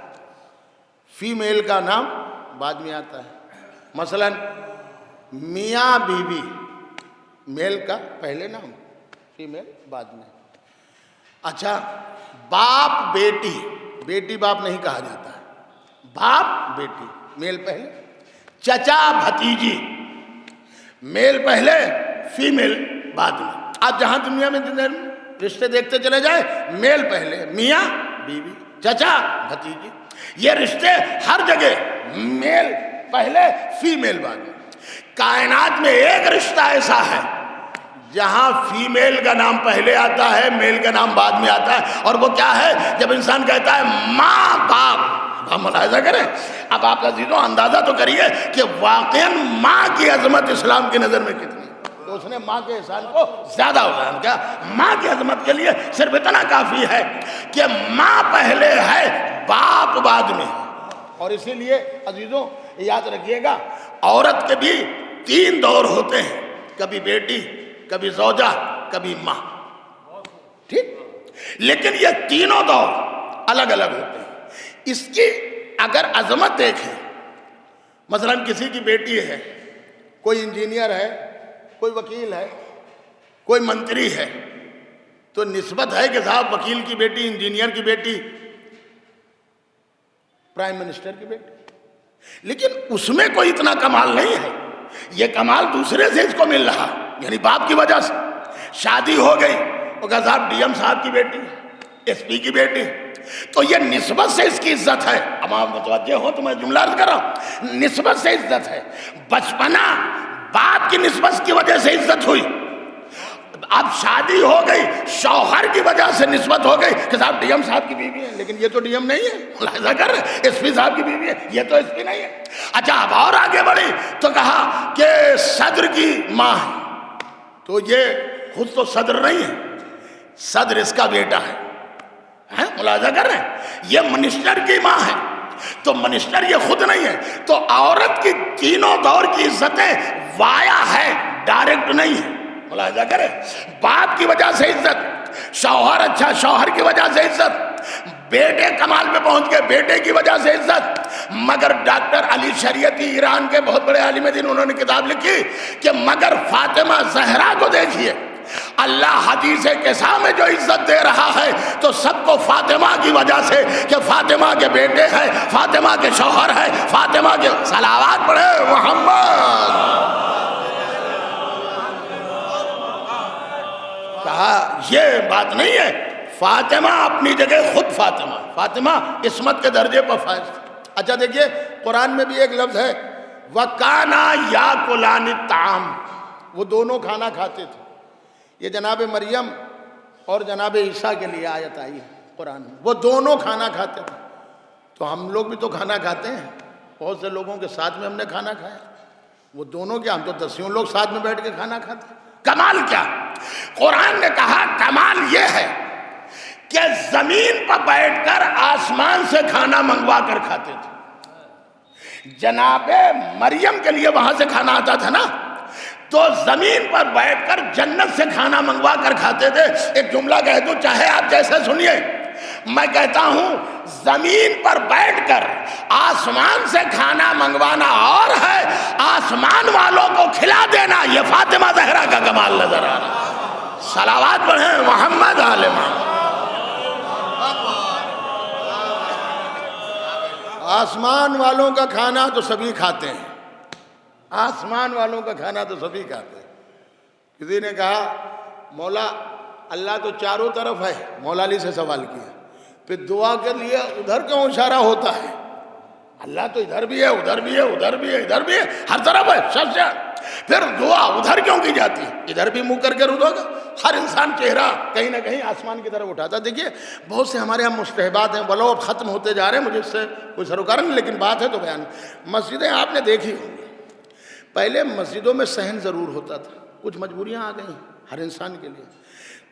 فیمیل کا نام بعد میں آتا ہے۔ مثلا میاں بیوی، میل کا پہلے نام، فیمیل بعد میں۔ اچھا باپ بیٹی، بیٹی باپ نہیں کہا جاتا ہے، باپ بیٹی، میل پہلے۔ چچا بھتیجی، میل پہلے فیمیل بعد میں۔ آپ جہاں دنیا میں رشتے دیکھتے چلے جائیں، میل پہلے، میاں بیوی، چچا بھتیجی، یہ رشتے ہر جگہ میل پہلے فیمیل بعد میں۔ کائنات میں ایک رشتہ ایسا ہے جہاں فیمیل کا نام پہلے آتا ہے، میل کا نام بعد میں آتا ہے، اور وہ کیا ہے؟ جب انسان کہتا ہے ماں باپ۔ ہم ملاحظہ کریں، اب آپ عزیزوں اندازہ تو کریے کہ واقعاً ماں کی عظمت اسلام کی نظر میں کتنی، تو اس نے ماں کے احسان کو زیادہ بیان کیا۔ ماں کی عظمت کے لیے صرف اتنا کافی ہے کہ ماں پہلے ہے، باپ بعد میں۔ اور اسی لیے عزیزوں یاد رکھیے گا عورت کے بھی تین دور ہوتے ہیں، کبھی بیٹی، کبھی زوجہ، کبھی ماں، ٹھیک؟ لیکن یہ تینوں دور الگ الگ ہوتے ہیں۔ اس کی اگر عظمت دیکھیں، مثلا کسی کی بیٹی ہے، کوئی انجینئر ہے، کوئی وکیل ہے، کوئی منتری ہے، تو نسبت ہے کہ صاحب وکیل کی بیٹی، انجینئر کی بیٹی، پرائم منسٹر کی بیٹی، لیکن اس میں کوئی اتنا کمال نہیں ہے. یہ کمال دوسرے سے اس کو مل رہا، یعنی باپ کی وجہ سے. شادی ہو گئی، وہ کہا صاحب ڈی ایم صاحب کی بیٹی، ایس پی کی بیٹی، تو یہ نسبت سے اس کی عزت ہے. اب آپ متوجہ ہو تو میں جملہ عرض کر رہا ہوں، نسبت سے عزت ہے. بچپنا باپ کی نسبت کی وجہ سے عزت ہوئی. اب شادی ہو گئی، شوہر کی وجہ سے نسبت ہو گئی کہ صاحب ڈی ایم صاحب کی بیوی ہے، لیکن یہ تو ڈی ایم نہیں ہے. ملاحظہ کر رہے ہیں، ایس پی صاحب کی بیوی ہے، یہ تو ایس پی نہیں ہے. اچھا اب اور آگے بڑھی تو کہا کہ صدر کی ماں ہے، تو یہ خود تو صدر نہیں ہے، صدر اس کا بیٹا ہے. ملاحظہ کر رہے ہیں، یہ منسٹر کی ماں ہے، تو منسٹر یہ خود نہیں ہے. تو عورت کی تینوں دور کی عزتیں وایا ہے، ڈائریکٹ نہیں ہے. ملاحظہ کریں، باپ کی وجہ سے عزت، شوہر اچھا شوہر کی وجہ سے عزت، بیٹے کمال پہ پہنچ گئے بیٹے کی وجہ سے عزت. مگر ڈاکٹر علی شریعتی ایران کے بہت بڑے عالم دین، انہوں نے کتاب لکھی کہ مگر فاطمہ زہرا کو دیکھیے، اللہ حدیث قصہ میں جو عزت دے رہا ہے تو سب کو فاطمہ کی وجہ سے، کہ فاطمہ کے بیٹے ہیں، فاطمہ کے شوہر ہیں، فاطمہ کے. صلوات پڑھے محمد. کہا یہ بات نہیں ہے، فاطمہ اپنی جگہ خود فاطمہ عصمت کے درجے پر فائز. اچھا دیکھیے قرآن میں بھی ایک لفظ ہے وَكَانَا يَأْكُلَانِ الطَّعَامَ، وہ دونوں کھانا کھاتے تھے. یہ جناب مریم اور جناب عیسیٰ کے لیے آیت آئی ہے قرآن میں، وہ دونوں کھانا کھاتے تھے. تو ہم لوگ بھی تو کھانا کھاتے ہیں، بہت سے لوگوں کے ساتھ میں ہم نے کھانا کھایا. وہ دونوں کیا، ہم تو دسیوں لوگ ساتھ میں بیٹھ کے کھانا کھاتے ہیں. کمال کیا؟ قرآن نے کہا کمال یہ ہے کہ زمین پر بیٹھ کر آسمان سے کھانا منگوا کر کھاتے تھے. جناب مریم کے لیے وہاں سے کھانا آتا تھا نا، تو زمین پر بیٹھ کر جنت سے کھانا منگوا کر کھاتے تھے. ایک جملہ کہہ دوں چاہے آپ جیسے سنیے، میں کہتا ہوں زمین پر بیٹھ کر آسمان سے کھانا منگوانا اور ہے، آسمان والوں کو کھلا دینا یہ فاطمہ زہرا کا کمال نظر آ رہا. صلوات پڑھیں محمد آل محمد. آسمان والوں کا کھانا تو سبھی کھاتے ہیں، آسمان والوں کا کھانا تو سبھی کھاتے ہیں. کسی نے کہا مولا اللہ تو چاروں طرف ہے، مولا علی سے سوال کیا، پھر دعا کے لیے ادھر کیوں اشارہ ہوتا ہے؟ اللہ تو ادھر بھی ہے، ادھر بھی ہے، ادھر بھی ہے، ادھر بھی ہے، ہر طرف ہے سب سے. پھر دعا ادھر کیوں کی جاتی ہے؟ ادھر بھی منہ کر کے رکو گا. ہر انسان چہرہ کہیں نہ کہیں آسمان کی طرف اٹھاتا. دیکھیے بہت سے ہمارے یہاں مستحبات ہیں، بولو اب ختم ہوتے جا رہے ہیں، مجھے اس سے کوئی سروکار نہیں، لیکن بات ہے تو بیان. مسجدیں آپ نے دیکھی ہوں گی، پہلے مسجدوں میں صحن ضرور ہوتا تھا، کچھ مجبوریاں آ گئی ہر انسان کے لیے.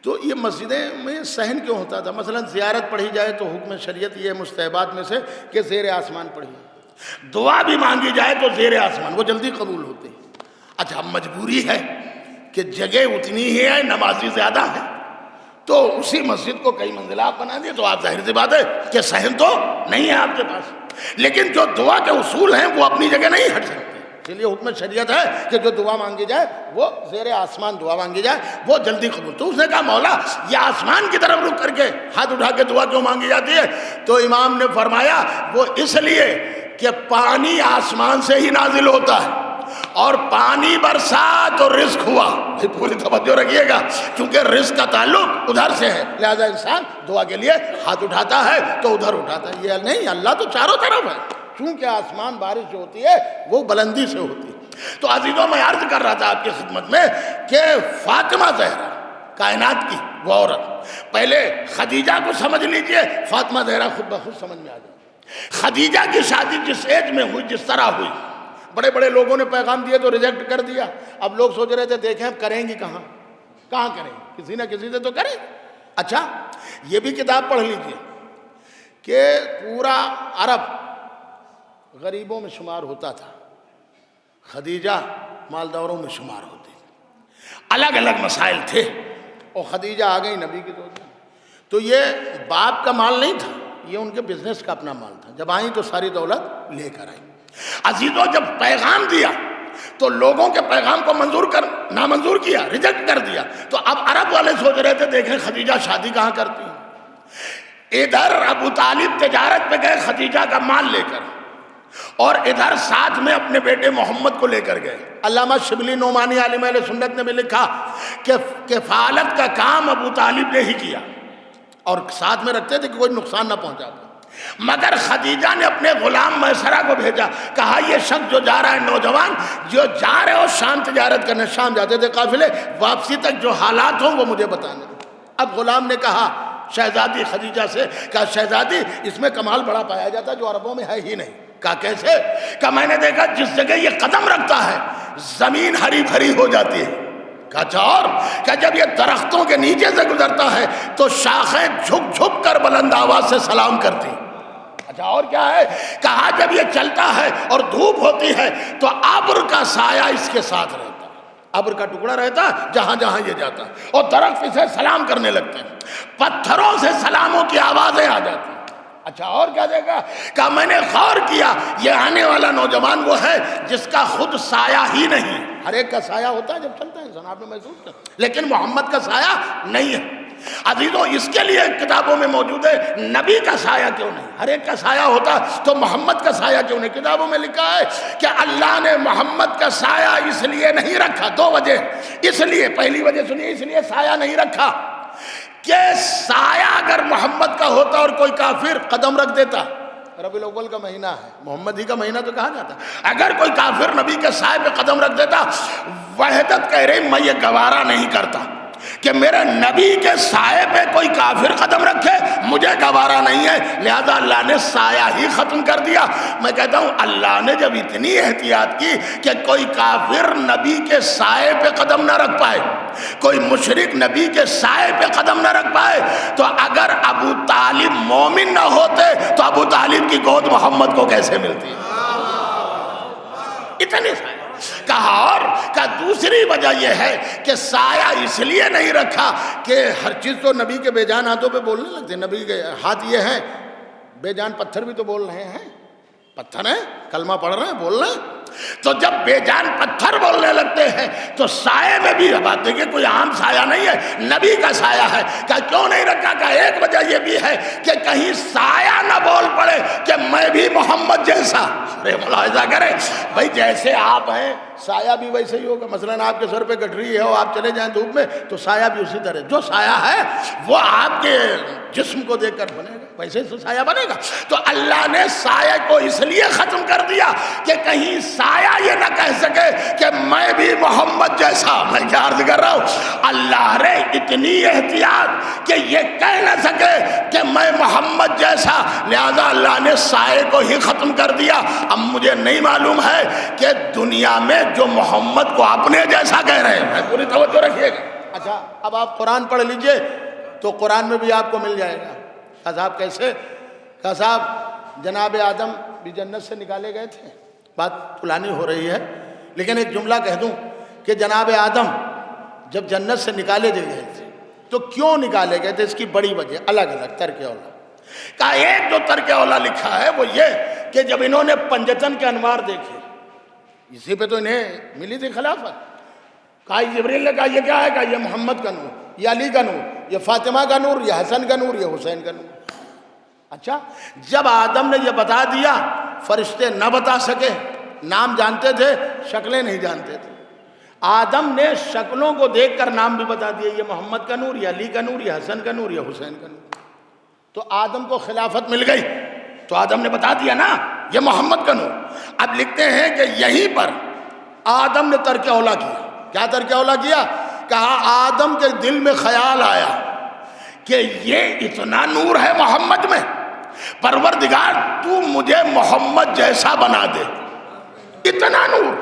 تو یہ مسجدیں میں صحن کیوں ہوتا تھا؟ مثلا زیارت پڑھی جائے تو حکم شریعت یہ مستحبات میں سے کہ زیر آسمان پڑھیے. دعا بھی مانگی جائے تو زیر آسمان، وہ جلدی قبول ہوتی. اچھا مجبوری ہے کہ جگہ اتنی ہی ہے، نمازی زیادہ ہے، تو اسی مسجد کو کئی منزلات بنا دیے، تو آپ ظاہر سی بات ہے کہ صحن تو نہیں ہے آپ کے پاس. لیکن جو دعا کے اصول ہیں وہ اپنی جگہ نہیں ہٹ سکتے. اس لیے حکم شریعت ہے کہ جو دعا مانگی جائے وہ زیر آسمان دعا مانگی جائے، وہ جلدی قبول. تو اس نے کہا مولا یہ آسمان کی طرف رک کر کے ہاتھ اٹھا کے دعا کیوں مانگی جاتی ہے؟ تو امام نے فرمایا وہ اس لیے کہ پانی آسمان سے ہی نازل ہوتا ہے، اور پانی برسا تو رزق ہوا. پوری توجہ رکھیے گا، کیونکہ رزق کا تعلق ادھر سے ہے، لہذا انسان دعا کے لیے ہاتھ اٹھاتا ہے تو ادھر اٹھاتا ہے. یہ نہیں، اللہ تو چاروں طرف ہے، چونکہ آسمان بارش جو ہوتی ہے وہ بلندی سے ہوتی ہے. تو عزیزوں میں عرض کر رہا تھا آپ کی خدمت میں کہ فاطمہ زہرا کائنات کی وہ عورت، پہلے خدیجہ کو سمجھ لیجئے، فاطمہ زہرا خود بخود سمجھ میں آ گئی. خدیجہ کی شادی جس ایج میں ہوئی، جس طرح ہوئی، بڑے بڑے لوگوں نے پیغام دیے تو ریجیکٹ کر دیا. اب لوگ سوچ رہے تھے دیکھیں اب کریں گی کہاں کریں گی، کسی نہ کسی سے تو کریں. اچھا یہ بھی کتاب پڑھ لیجئے کہ پورا عرب غریبوں میں شمار ہوتا تھا، خدیجہ مالداروں میں شمار ہوتی تھی. الگ الگ مسائل تھے، اور خدیجہ آ گئی نبی کی دور میں. تو یہ باپ کا مال نہیں تھا، یہ ان کے بزنس کا اپنا مال تھا. جب آئیں تو ساری دولت لے کر آئیں. عزیزوں جب پیغام دیا تو لوگوں کے پیغام کو منظور کر نامنظور کیا، ریجیکٹ کر دیا۔ تو اب عرب والے سوچ رہے تھے دیکھیں خدیجہ شادی کہاں کرتی ہیں۔ ادھر ابو طالب تجارت پہ گئے خدیجہ کا مال لے کر، اور ادھر ساتھ میں اپنے بیٹے محمد کو لے کر گئے۔ علامہ شبلی نعمانی عالم اہل سنت نے بھی لکھا کہ کفالت کا کام ابو طالب نے ہی کیا، اور ساتھ میں رکھتے تھے کہ کوئی نقصان نہ پہنچا دے۔ مگر خدیجہ نے اپنے غلام میسرہ کو بھیجا، کہا یہ شخص جو جا رہا ہے نوجوان جو جا رہے ہو شام تجارت کرنے، شام جاتے تھے قافلے، واپسی تک جو حالات ہوں وہ مجھے بتانا۔ اب غلام نے کہا شہزادی خدیجہ سے، کہا شہزادی اس میں کمال بڑا پایا جاتا ہے جو عربوں میں ہے ہی نہیں۔ کہا کیسے؟ کہا میں نے دیکھا جس جگہ یہ قدم رکھتا ہے زمین ہری بھری ہو جاتی ہے۔ کہا اچھا اور؟ کہا جب یہ درختوں کے نیچے سے گزرتا ہے تو شاخیں جھک جھک کر بلند آواز سے سلام کرتی۔ اچھا اور کیا ہے؟ کہا جب یہ چلتا ہے اور دھوپ ہوتی ہے تو ابر کا سایہ اس کے ساتھ رہتا ہے، ابر کا ٹکڑا رہتا جہاں جہاں یہ جاتا ہے، اور درخت اسے سلام کرنے لگتے ہیں، پتھروں سے سلاموں کی آوازیں آ جاتی ہیں۔ اچھا اور کیا دیکھا؟ کہا میں نے غور کیا یہ آنے والا نوجوان وہ ہے جس کا خود سایہ ہی نہیں۔ ہر ایک کا سایہ ہوتا ہے جب چلتا ہے انسان، آپ نے محسوس کیا، لیکن محمد کا سایہ نہیں ہے۔ عزیزو اس کے لیے کتابوں میں موجود ہے نبی کا سایہ کیوں نہیں؟ ہر ایک کا سایہ ہوتا تو محمد کا سایہ کیوں نہیں؟ کتابوں میں لکھا ہے کہ اللہ نے محمد کا سایہ اس لیے نہیں رکھا، دو وجہ اس لیے، پہلی وجہ سنیے، اس لیے سایہ نہیں رکھا کہ سایہ اگر محمد کا ہوتا اور کوئی کافر قدم رکھ دیتا، ربیع الاول کا مہینہ ہے، محمد ہی کا مہینہ تو کہا جاتا، اگر کوئی کافر نبی کے سائے پہ قدم رکھ دیتا، وحدت کہہ رہی میں یہ گوارا نہیں کرتا کہ میرے نبی کے سائے پہ کوئی کافر قدم رکھے، مجھے گوارا نہیں ہے، لہذا اللہ نے سایہ ہی ختم کر دیا۔ میں کہتا ہوں اللہ نے جب اتنی احتیاط کی کہ کوئی کافر نبی کے سائے پہ قدم نہ رکھ پائے، کوئی مشرک نبی کے سائے پہ قدم نہ رکھ پائے، تو اگر ابو طالب مومن نہ ہوتے تو ابو طالب کی گود محمد کو کیسے ملتی؟ اتنی سایہ کہا۔ اور کہ دوسری وجہ یہ ہے کہ سایہ اس لیے نہیں رکھا کہ ہر چیز تو نبی کے بے جان ہاتھوں پہ بولنے لگتے، نبی کے ہاتھ یہ ہیں، بے جان پتھر بھی تو بول رہے ہیں، پتھر ہیں کلمہ پڑھ رہے ہیں، بول رہے ہیں، تو جب بے جان پتھر بولنے لگتے ہیں تو سائے میں بھی بات دیکھیے کوئی عام سایہ نہیں ہے، نبی کا سایہ ہے۔ کہ کیوں نہیں رکھا؟ کہ ایک وجہ یہ بھی ہے کہ کہیں سایہ نہ بول پڑے کہ میں بھی محمد جیسا۔ ملاحظہ کریں بھائی جیسے آپ ہیں سایہ بھی ویسے ہی ہوگا، مثلاً آپ کے سر پہ گٹری ہے اور آپ چلے جائیں دھوپ میں تو سایہ بھی اسی طرح، جو سایہ ہے وہ آپ کے جسم کو دیکھ کر بنے گا، ویسے ہی سایہ بنے گا۔ تو اللہ نے سایہ کو اس لیے ختم کر دیا کہ کہیں سایہ یہ نہ کہہ سکے کہ میں بھی محمد جیسا۔ میں کیا عرض کر رہا ہوں، اللہ نے اتنی احتیاط کہ یہ کہہ نہ سکے کہ میں محمد جیسا، لہذا اللہ نے سایہ کو ہی ختم کر دیا۔ اب مجھے نہیں معلوم ہے کہ دنیا میں جو محمد کو اپنے جیسا کہہ رہے ہیں، پوری توجہ رکھیے گا۔ اچھا اب آپ قرآن پڑھ لیجئے تو قرآن میں بھی آپ کو مل جائے گا۔ کہا صاحب کیسے؟ کہا صاحب جناب آدم بھی جنت سے نکالے گئے تھے، بات پرانی ہو رہی ہے لیکن ایک جملہ کہہ دوں کہ جناب آدم جب جنت سے نکالے گئے تھے تو کیوں نکالے گئے تھے، اس کی بڑی وجہ الگ الگ ترک اولا۔ کہا ایک جو ترک اولا لکھا ہے وہ یہ کہ جب انہوں نے پنجتن کے انوار دیکھے، اسی پہ تو انہیں ملی تھی خلافت۔ کہا جبریل نے کہا یہ کیا ہے؟ کہا یہ محمد کا نور، یہ علی کا نور، یہ فاطمہ کا نور، یہ حسن کا نور، یہ حسین کا نور۔ اچھا جب آدم نے یہ بتا دیا، فرشتے نہ بتا سکے، نام جانتے تھے شکلیں نہیں جانتے تھے، آدم نے شکلوں کو دیکھ کر نام بھی بتا دیا، یہ محمد کا نور، یہ علی کا نور، یہ حسن کا نور، یہ حسین کا نور۔ تو آدم کو خلافت مل گئی، تو آدم نے بتا دیا نا یہ محمد کا نور۔ اب لکھتے ہیں کہ یہیں پر آدم نے ترک اولا کیا۔ کیا ترک اولا کیا؟ کہا آدم کے دل میں خیال آیا کہ یہ اتنا نور ہے محمد میں، پروردگار تو مجھے محمد جیسا بنا دے، اتنا نور،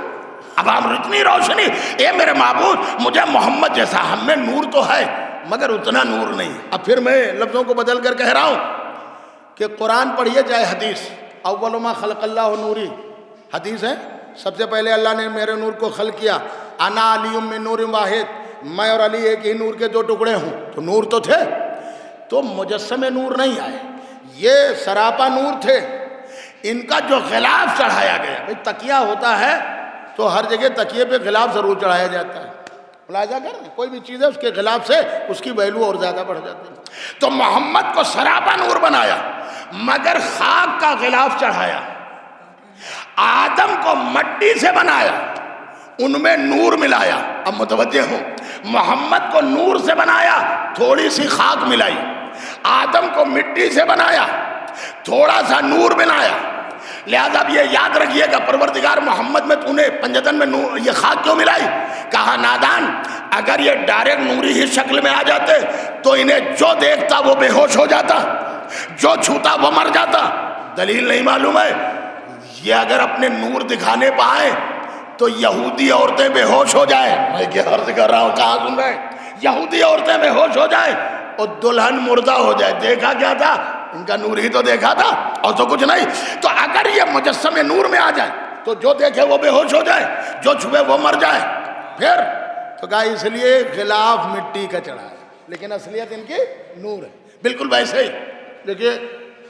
اب ہم اتنی روشنی، اے میرے معبود مجھے محمد جیسا، ہم میں نور تو ہے مگر اتنا نور نہیں۔ اب پھر میں لفظوں کو بدل کر کہہ رہا ہوں کہ قرآن پڑھیے چاہے حدیث، اول ما خلق اللہ نوری، حدیث ہے سب سے پہلے اللہ نے میرے نور کو خلق کیا، انا علی من نور واحد، میں اور علی ایک ہی نور کے دو ٹکڑے ہوں، تو نور تو تھے، تو مجسمے نور نہیں آئے، یہ سراپا نور تھے، ان کا جو غلاف چڑھایا گیا، بھئی تکیہ ہوتا ہے تو ہر جگہ تکیے پہ غلاف ضرور چڑھایا جاتا ہے، ملاحظہ کر رہے ہیں، کوئی بھی چیز ہے اس کے خلاف سے اس کی ویلو اور زیادہ بڑھ جاتی ہے۔ تو محمد کو سراپا نور بنایا مگر خاک کا غلاف چڑھایا، آدم کو مٹی سے بنایا ان میں نور ملایا۔ اب متوجہ ہوں، محمد کو نور سے بنایا تھوڑی سی خاک ملائی، آدم کو مٹی سے بنایا تھوڑا سا نور بنایا۔ لہذا اب یہ یاد رکھیے گا، پروردگار محمد میں تو نے پنجتن میں نور یہ خاک کیوں ملائی؟ کہا نادان، اگر یہ ڈائریکٹ نوری ہی شکل میں آ جاتے تو انہیں جو دیکھتا وہ بے ہوش ہو جاتا، جو چھوتا وہ مر جاتا۔ دلیل نہیں معلوم ہے؟ یہ اگر اپنے نور دکھانے پائے تو یہودی عورتیں بے ہوش ہو جائیں۔ میں کیا عرض کر رہا ہوں، کہاں سن رہے ہیں؟ یہودی عورتیں بے ہوش ہو جائیں اور دلہن مردہ ہو جائے۔ دیکھا کیا تھا؟ ان کا نور ہی تو دیکھا تھا اور تو کچھ نہیں۔ تو اگر یہ مجسم نور میں آ جائے تو جو دیکھے وہ بے ہوش ہو جائے، جو چھوئے وہ مر جائے۔ پھر تو کہا اس لیے غلاف مٹی کا چڑھا ہے لیکن اصلیت ان کی نور ہے۔ بالکل ویسے ہی دیکھیے،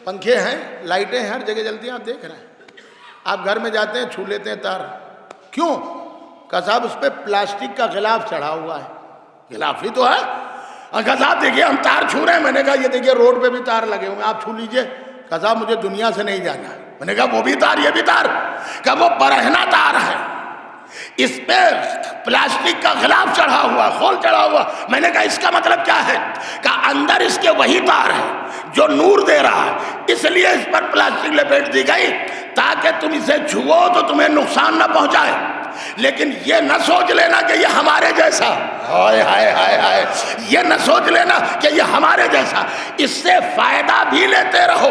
پنکھے ہیں، لائٹیں ہیں، ہر جگہ جلتی ہیں، آپ دیکھ رہے ہیں۔ آپ گھر میں جاتے ہیں، چھو لیتے ہیں تار، کیوں؟ کہ صاحب اس پہ پلاسٹک کا غلاف چڑھا ہوا ہے، غلاف ہی تو ہے۔ کہا صاحب دیکھیے ہم تار چھو رہے ہیں، میں نے کہا یہ دیکھیے روڈ پہ بھی تار لگے ہوئے ہیں، آپ چھو لیجئے۔ کہا صاحب مجھے دنیا سے نہیں جانا ہے۔ میں نے کہا وہ بھی تار یہ بھی تار؟ کہ وہ برہنہ تار ہے، اس پہ پلاسٹک کا غلاف چڑھا ہوا، خول چڑھا ہوا۔ میں نے کہا اس کا مطلب کیا ہے؟ کہ اندر اس کے وہی تار ہے جو نور دے رہا ہے، اس لیے اس پر پلاسٹک لپیٹ دی گئی تاکہ تم اسے چھوؤ تو تمہیں نقصان نہ پہنچائے، لیکن یہ نہ سوچ لینا کہ یہ ہمارے جیسا، ہائے ہائے ہائے ہائے، یہ نہ سوچ لینا کہ یہ ہمارے جیسا، اس سے فائدہ بھی لیتے رہو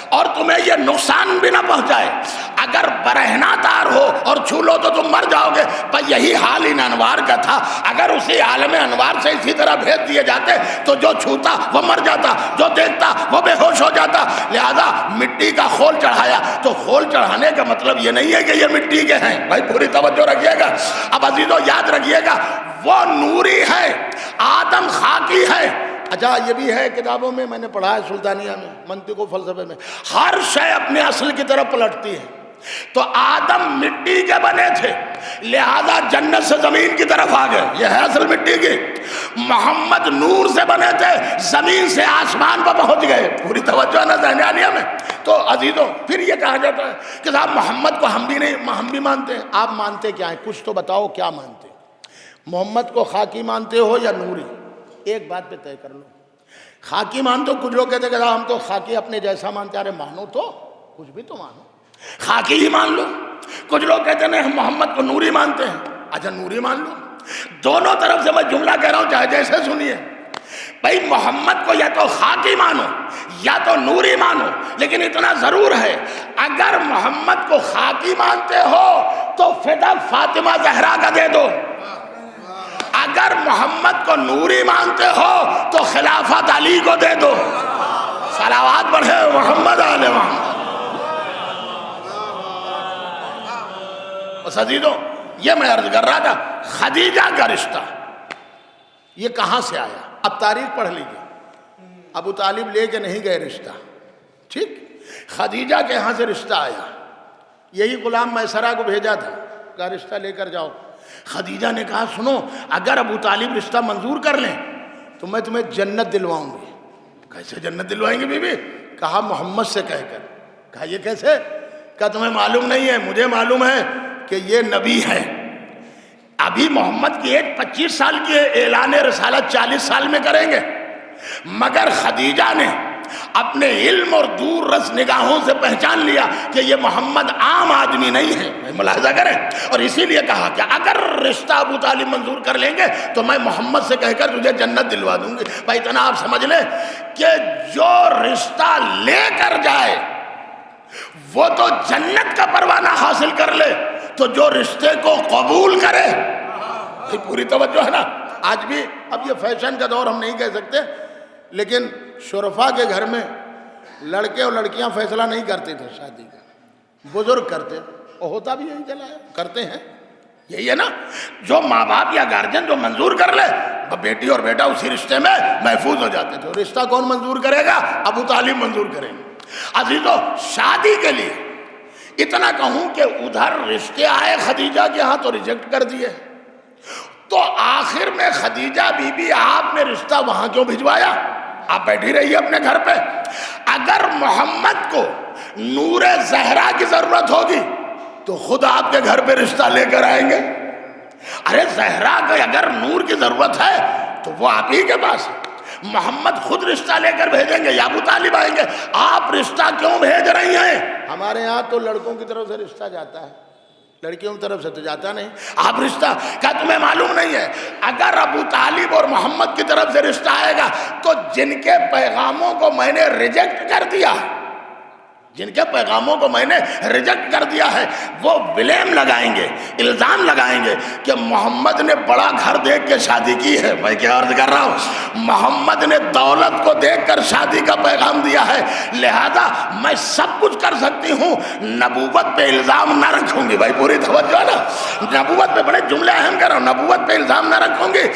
اور تمہیں یہ نقصان بھی نہ پہنچائے۔ اگر برہنہ تار ہو اور چھو لو تو تم مر جاؤ گے۔ پر یہی حال ان انوار کا تھا، اگر اسی عالم انوار سے اسی طرح بھیج دیے جاتے تو جو چھوتا وہ مر جاتا، جو دیکھتا وہ بے ہوش ہو جاتا۔ لہذا مٹی کا خول چڑھایا۔ تو خول چڑھانے کا مطلب یہ نہیں ہے کہ یہ مٹی کے ہیں، بھائی پوری توجہ رکھیے گا۔ اب عزیزو یاد رکھیے گا، وہ نوری ہے، آدم خاکی ہے۔ اچھا یہ بھی ہے کتابوں میں، میں نے پڑھا ہے سلطانیہ میں، منطق و فلسفے میں، ہر شے اپنے اصل کی طرف پلٹتی ہے۔ تو آدم مٹی کے بنے تھے، لہذا جنت سے زمین کی طرف آ گئے، یہ ہے اصل مٹی کی۔ محمد نور سے بنے تھے، زمین سے آسمان پر پہنچ گئے۔ پوری توجہ نا ذہنیہ میں۔ تو عزیزوں پھر یہ کہا جاتا ہے کہ صاحب محمد کو ہم بھی مانتے ہیں۔ آپ مانتے کیا ہیں؟ کچھ تو بتاؤ کیا مانتے ہیں؟ محمد کو خاکی مانتے ہو یا نوری؟ ایک بات پہ طے کر لو، خاکی مانتے ہو؟ کچھ لوگ کہتے ہیں کہ ہم تو خاکی اپنے جیسا مانتے ہیں۔ ارے مانو تو، کچھ بھی تو مانو، خاکی ہی مان لو۔ کچھ لوگ کہتے ہیں ہم محمد کو نوری مانتے ہیں۔ اچھا نوری مان لو، دونوں طرف سے میں جملہ کہہ رہا ہوں، چاہے جیسے سنیے۔ بھائی محمد کو یا تو خاکی مانو یا تو نوری مانو، لیکن اتنا ضرور ہے اگر محمد کو خاکی مانتے ہو تو فدا فاطمہ زہرا کا دے دو، اگر محمد کو نوری مانتے ہو تو خلافت علی کو دے دو۔ صلوات پڑھے محمد آل محمد۔ بس عزیزوں یہ میں عرض کر رہا تھا، خدیجہ کا رشتہ یہ کہاں سے آیا؟ اب تاریخ پڑھ لیجیے، ابو طالب لے کے نہیں گئے رشتہ، ٹھیک؟ خدیجہ کے ہاں سے رشتہ آیا، یہی غلام میسرہ کو بھیجا تھا، کہا رشتہ لے کر جاؤ۔ خدیجہ نے کہا سنو، اگر ابو طالب رشتہ منظور کر لیں تو میں تمہیں جنت دلواؤں گی۔ کیسے جنت دلوائیں گے بی بی؟ کہا محمد سے کہہ کر۔ کہا یہ کیسے؟ کہا تمہیں معلوم نہیں ہے، مجھے معلوم ہے کہ یہ نبی ہے۔ ابھی محمد کی ایج 25 سال کی ہے، اعلان رسالت 40 سال میں کریں گے، مگر خدیجہ نے اپنے علم اور دور رس نگاہوں سے پہچان لیا کہ یہ محمد عام آدمی نہیں ہے۔ ملاحظہ کریں، اور اسی لیے کہا کہ اگر رشتہ ابو طالب منظور کر لیں گے تو میں محمد سے کہہ کر تجھے جنت دلوا دوں گی۔ بھائی اتنا آپ سمجھ لیں کہ جو رشتہ لے کر جائے وہ تو جنت کا پروانہ حاصل کر لے، تو جو رشتے کو قبول کرے، پوری توجہ ہے نا۔ آج بھی اب یہ فیشن کا دور ہم نہیں کہہ سکتے، لیکن شرفا کے گھر میں لڑکے اور لڑکیاں فیصلہ نہیں کرتے تھے شادی کا، بزرگ کرتے، اور ہوتا بھی یہی چلا ہے، کرتے ہیں یہی ہے نا۔ جو ماں باپ یا گارجن جو منظور کر لے، بیٹی اور بیٹا اسی رشتے میں محفوظ ہو جاتے تھے۔ رشتہ کون منظور کرے گا؟ ابو طالب منظور کریں گے۔ عزیزو شادی کے لیے اتنا کہوں کہ ادھر رشتے آئے خدیجہ کے ہاں تو ریجیکٹ کر دیے، تو آخر میں خدیجہ بی بی آپ نے رشتہ وہاں کیوں بھجوایا؟ آپ بیٹھی رہیے اپنے گھر پہ. اگر محمد کو نور زہرا کی ضرورت ہوگی تو خود آپ کے گھر پہ رشتہ لے کر آئیں گے. ارے زہرا کو اگر نور کی ضرورت ہے تو وہ آپ ہی کے پاس ہے. محمد خود رشتہ لے کر بھیجیں گے یا ابو طالب آئیں گے؟ آپ رشتہ کیوں بھیج رہی ہیں؟ ہمارے ہاں تو لڑکوں کی طرف سے رشتہ جاتا ہے، لڑکیوں کی طرف سے تو جاتا نہیں. آپ رشتہ کیا تمہیں معلوم نہیں ہے؟ اگر ابو طالب اور محمد کی طرف سے رشتہ آئے گا تو جن کے پیغاموں کو میں نے ریجیکٹ کر دیا، جن کے پیغاموں کو میں نے ریجیکٹ کر دیا ہے، وہ بلیم لگائیں گے، الزام لگائیں گے کہ محمد نے بڑا گھر دیکھ کے شادی کی ہے. میں کیا عرض کر رہا ہوں؟ محمد نے دولت کو دیکھ کر شادی کا پیغام دیا ہے، لہذا میں سب کچھ کر سکتی ہوں، نبوت پہ الزام نہ رکھوں گی. بھائی پوری توجہ نا، نبوت پہ بڑے جملے اہم کر رہا ہوں، نبوت پہ الزام نہ رکھوں گی.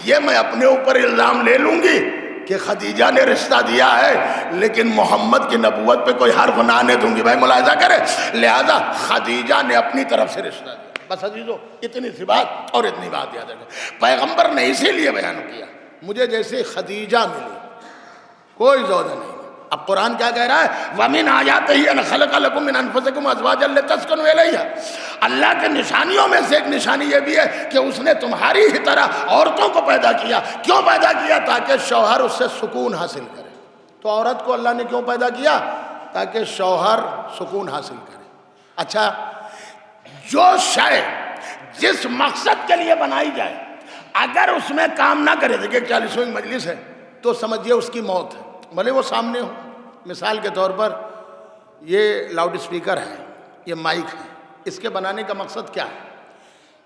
یہ میں اپنے اوپر الزام لے لوں گی کہ خدیجہ نے رشتہ دیا ہے لیکن محمد کی نبوت پہ کوئی حرف نہ آنے دوں گی. بھائی ملاحظہ کرے، لہذا خدیجہ نے اپنی طرف سے رشتہ دیا. بس عزیزو اتنی سی بات اور اتنی بات یاد رکھیں. پیغمبر نے اسی لیے بیان کیا مجھے جیسے خدیجہ ملی کوئی زوجہ نہیں. اب قرآن کیا کہہ رہا ہے؟ وَمِنْ آيَاتِهِ أَنْ خَلَقَ لَكُم مِّنْ أَنفُسِكُمْ أَزْوَاجًا لِتَسْكُنُوا إِلَيْهَا. اللہ کے نشانیوں میں سے ایک نشانی یہ بھی ہے کہ اس نے تمہاری ہی طرح عورتوں کو پیدا کیا. کیوں پیدا کیا؟ تاکہ شوہر اس سے سکون حاصل کرے. تو عورت کو اللہ نے کیوں پیدا کیا؟ تاکہ شوہر سکون حاصل کرے. اچھا، جو شے جس مقصد کے لیے بنائی جائے اگر اس میں کام نہ کرے، دیکھیں 40ویں مجلس ہے تو سمجھیے اس کی موت ہے، بھلے وہ سامنے ہو. مثال کے طور پر یہ لاؤڈ اسپیکر ہے، یہ مائک ہے، اس کے بنانے کا مقصد کیا ہے؟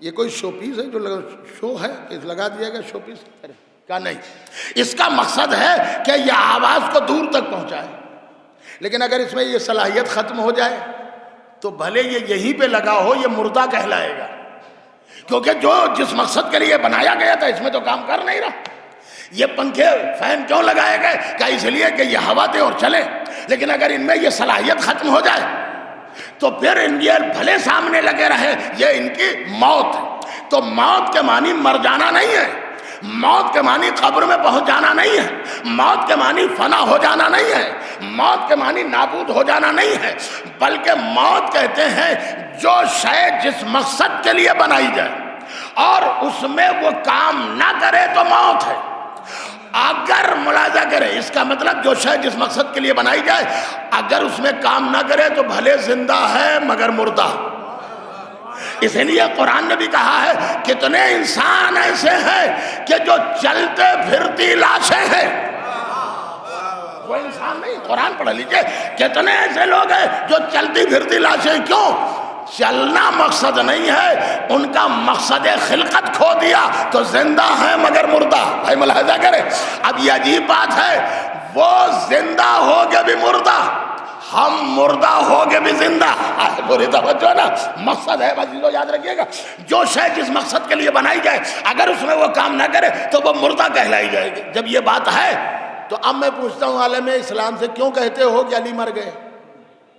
یہ کوئی شو پیس ہے جو شو ہے کہ لگا دیا گیا شو پیس کا؟ نہیں. اس کا مقصد ہے کہ یہ آواز کو دور تک پہنچائے. لیکن اگر اس میں یہ صلاحیت ختم ہو جائے تو بھلے یہ یہیں پہ لگا ہو، یہ مردہ کہلائے گا، کیونکہ جو جس مقصد کے لیے بنایا گیا تھا اس میں تو کام کر نہیں رہا. یہ پنکھے فین کیوں لگائے گئے؟ کیا اس لیے کہ یہ ہوا دے اور چلے؟ لیکن اگر ان میں یہ صلاحیت ختم ہو جائے تو پھر ان یہ بھلے سامنے لگے رہے، یہ ان کی موت ہے. تو موت کے معنی مر جانا نہیں ہے، موت کے معنی قبر میں پہنچ جانا نہیں ہے، موت کے معنی فنا ہو جانا نہیں ہے، موت کے معنی نابود ہو جانا نہیں ہے، بلکہ موت کہتے ہیں جو شے جس مقصد کے لیے بنائی جائے اور اس میں وہ کام نہ کرے تو موت ہے. اگر ملاحظہ کرے، اس کا مطلب جو شے جس مقصد کے لیے بنائی جائے اگر اس میں کام نہ کرے تو بھلے زندہ ہے مگر مردہ. اس لیے قرآن نے بھی کہا ہے کتنے انسان ایسے ہیں کہ جو چلتے پھرتی لاشیں ہیں. وہ انسان نہیں، قرآن پڑھ لیجئے، کتنے ایسے لوگ ہیں جو چلتی پھرتی لاشیں. کیوں؟ چلنا مقصد نہیں ہے، ان کا مقصد خلقت کھو دیا تو زندہ ہے مگر مردہ. بھائی ملاحظہ کرے، اب یہ عجیب بات ہے، وہ زندہ ہو گے بھی مردہ، ہم مردہ ہو گے بھی زندہ. پوری توجہ نا، مقصد ہے. عزیزو یاد رکھیے گا، جو شے جس مقصد کے لیے بنائی جائے اگر اس میں وہ کام نہ کرے تو وہ مردہ کہلائی جائے گی. جب یہ بات ہے تو اب میں پوچھتا ہوں عالم اسلام سے، کیوں کہتے ہو کہ علی مر گئے،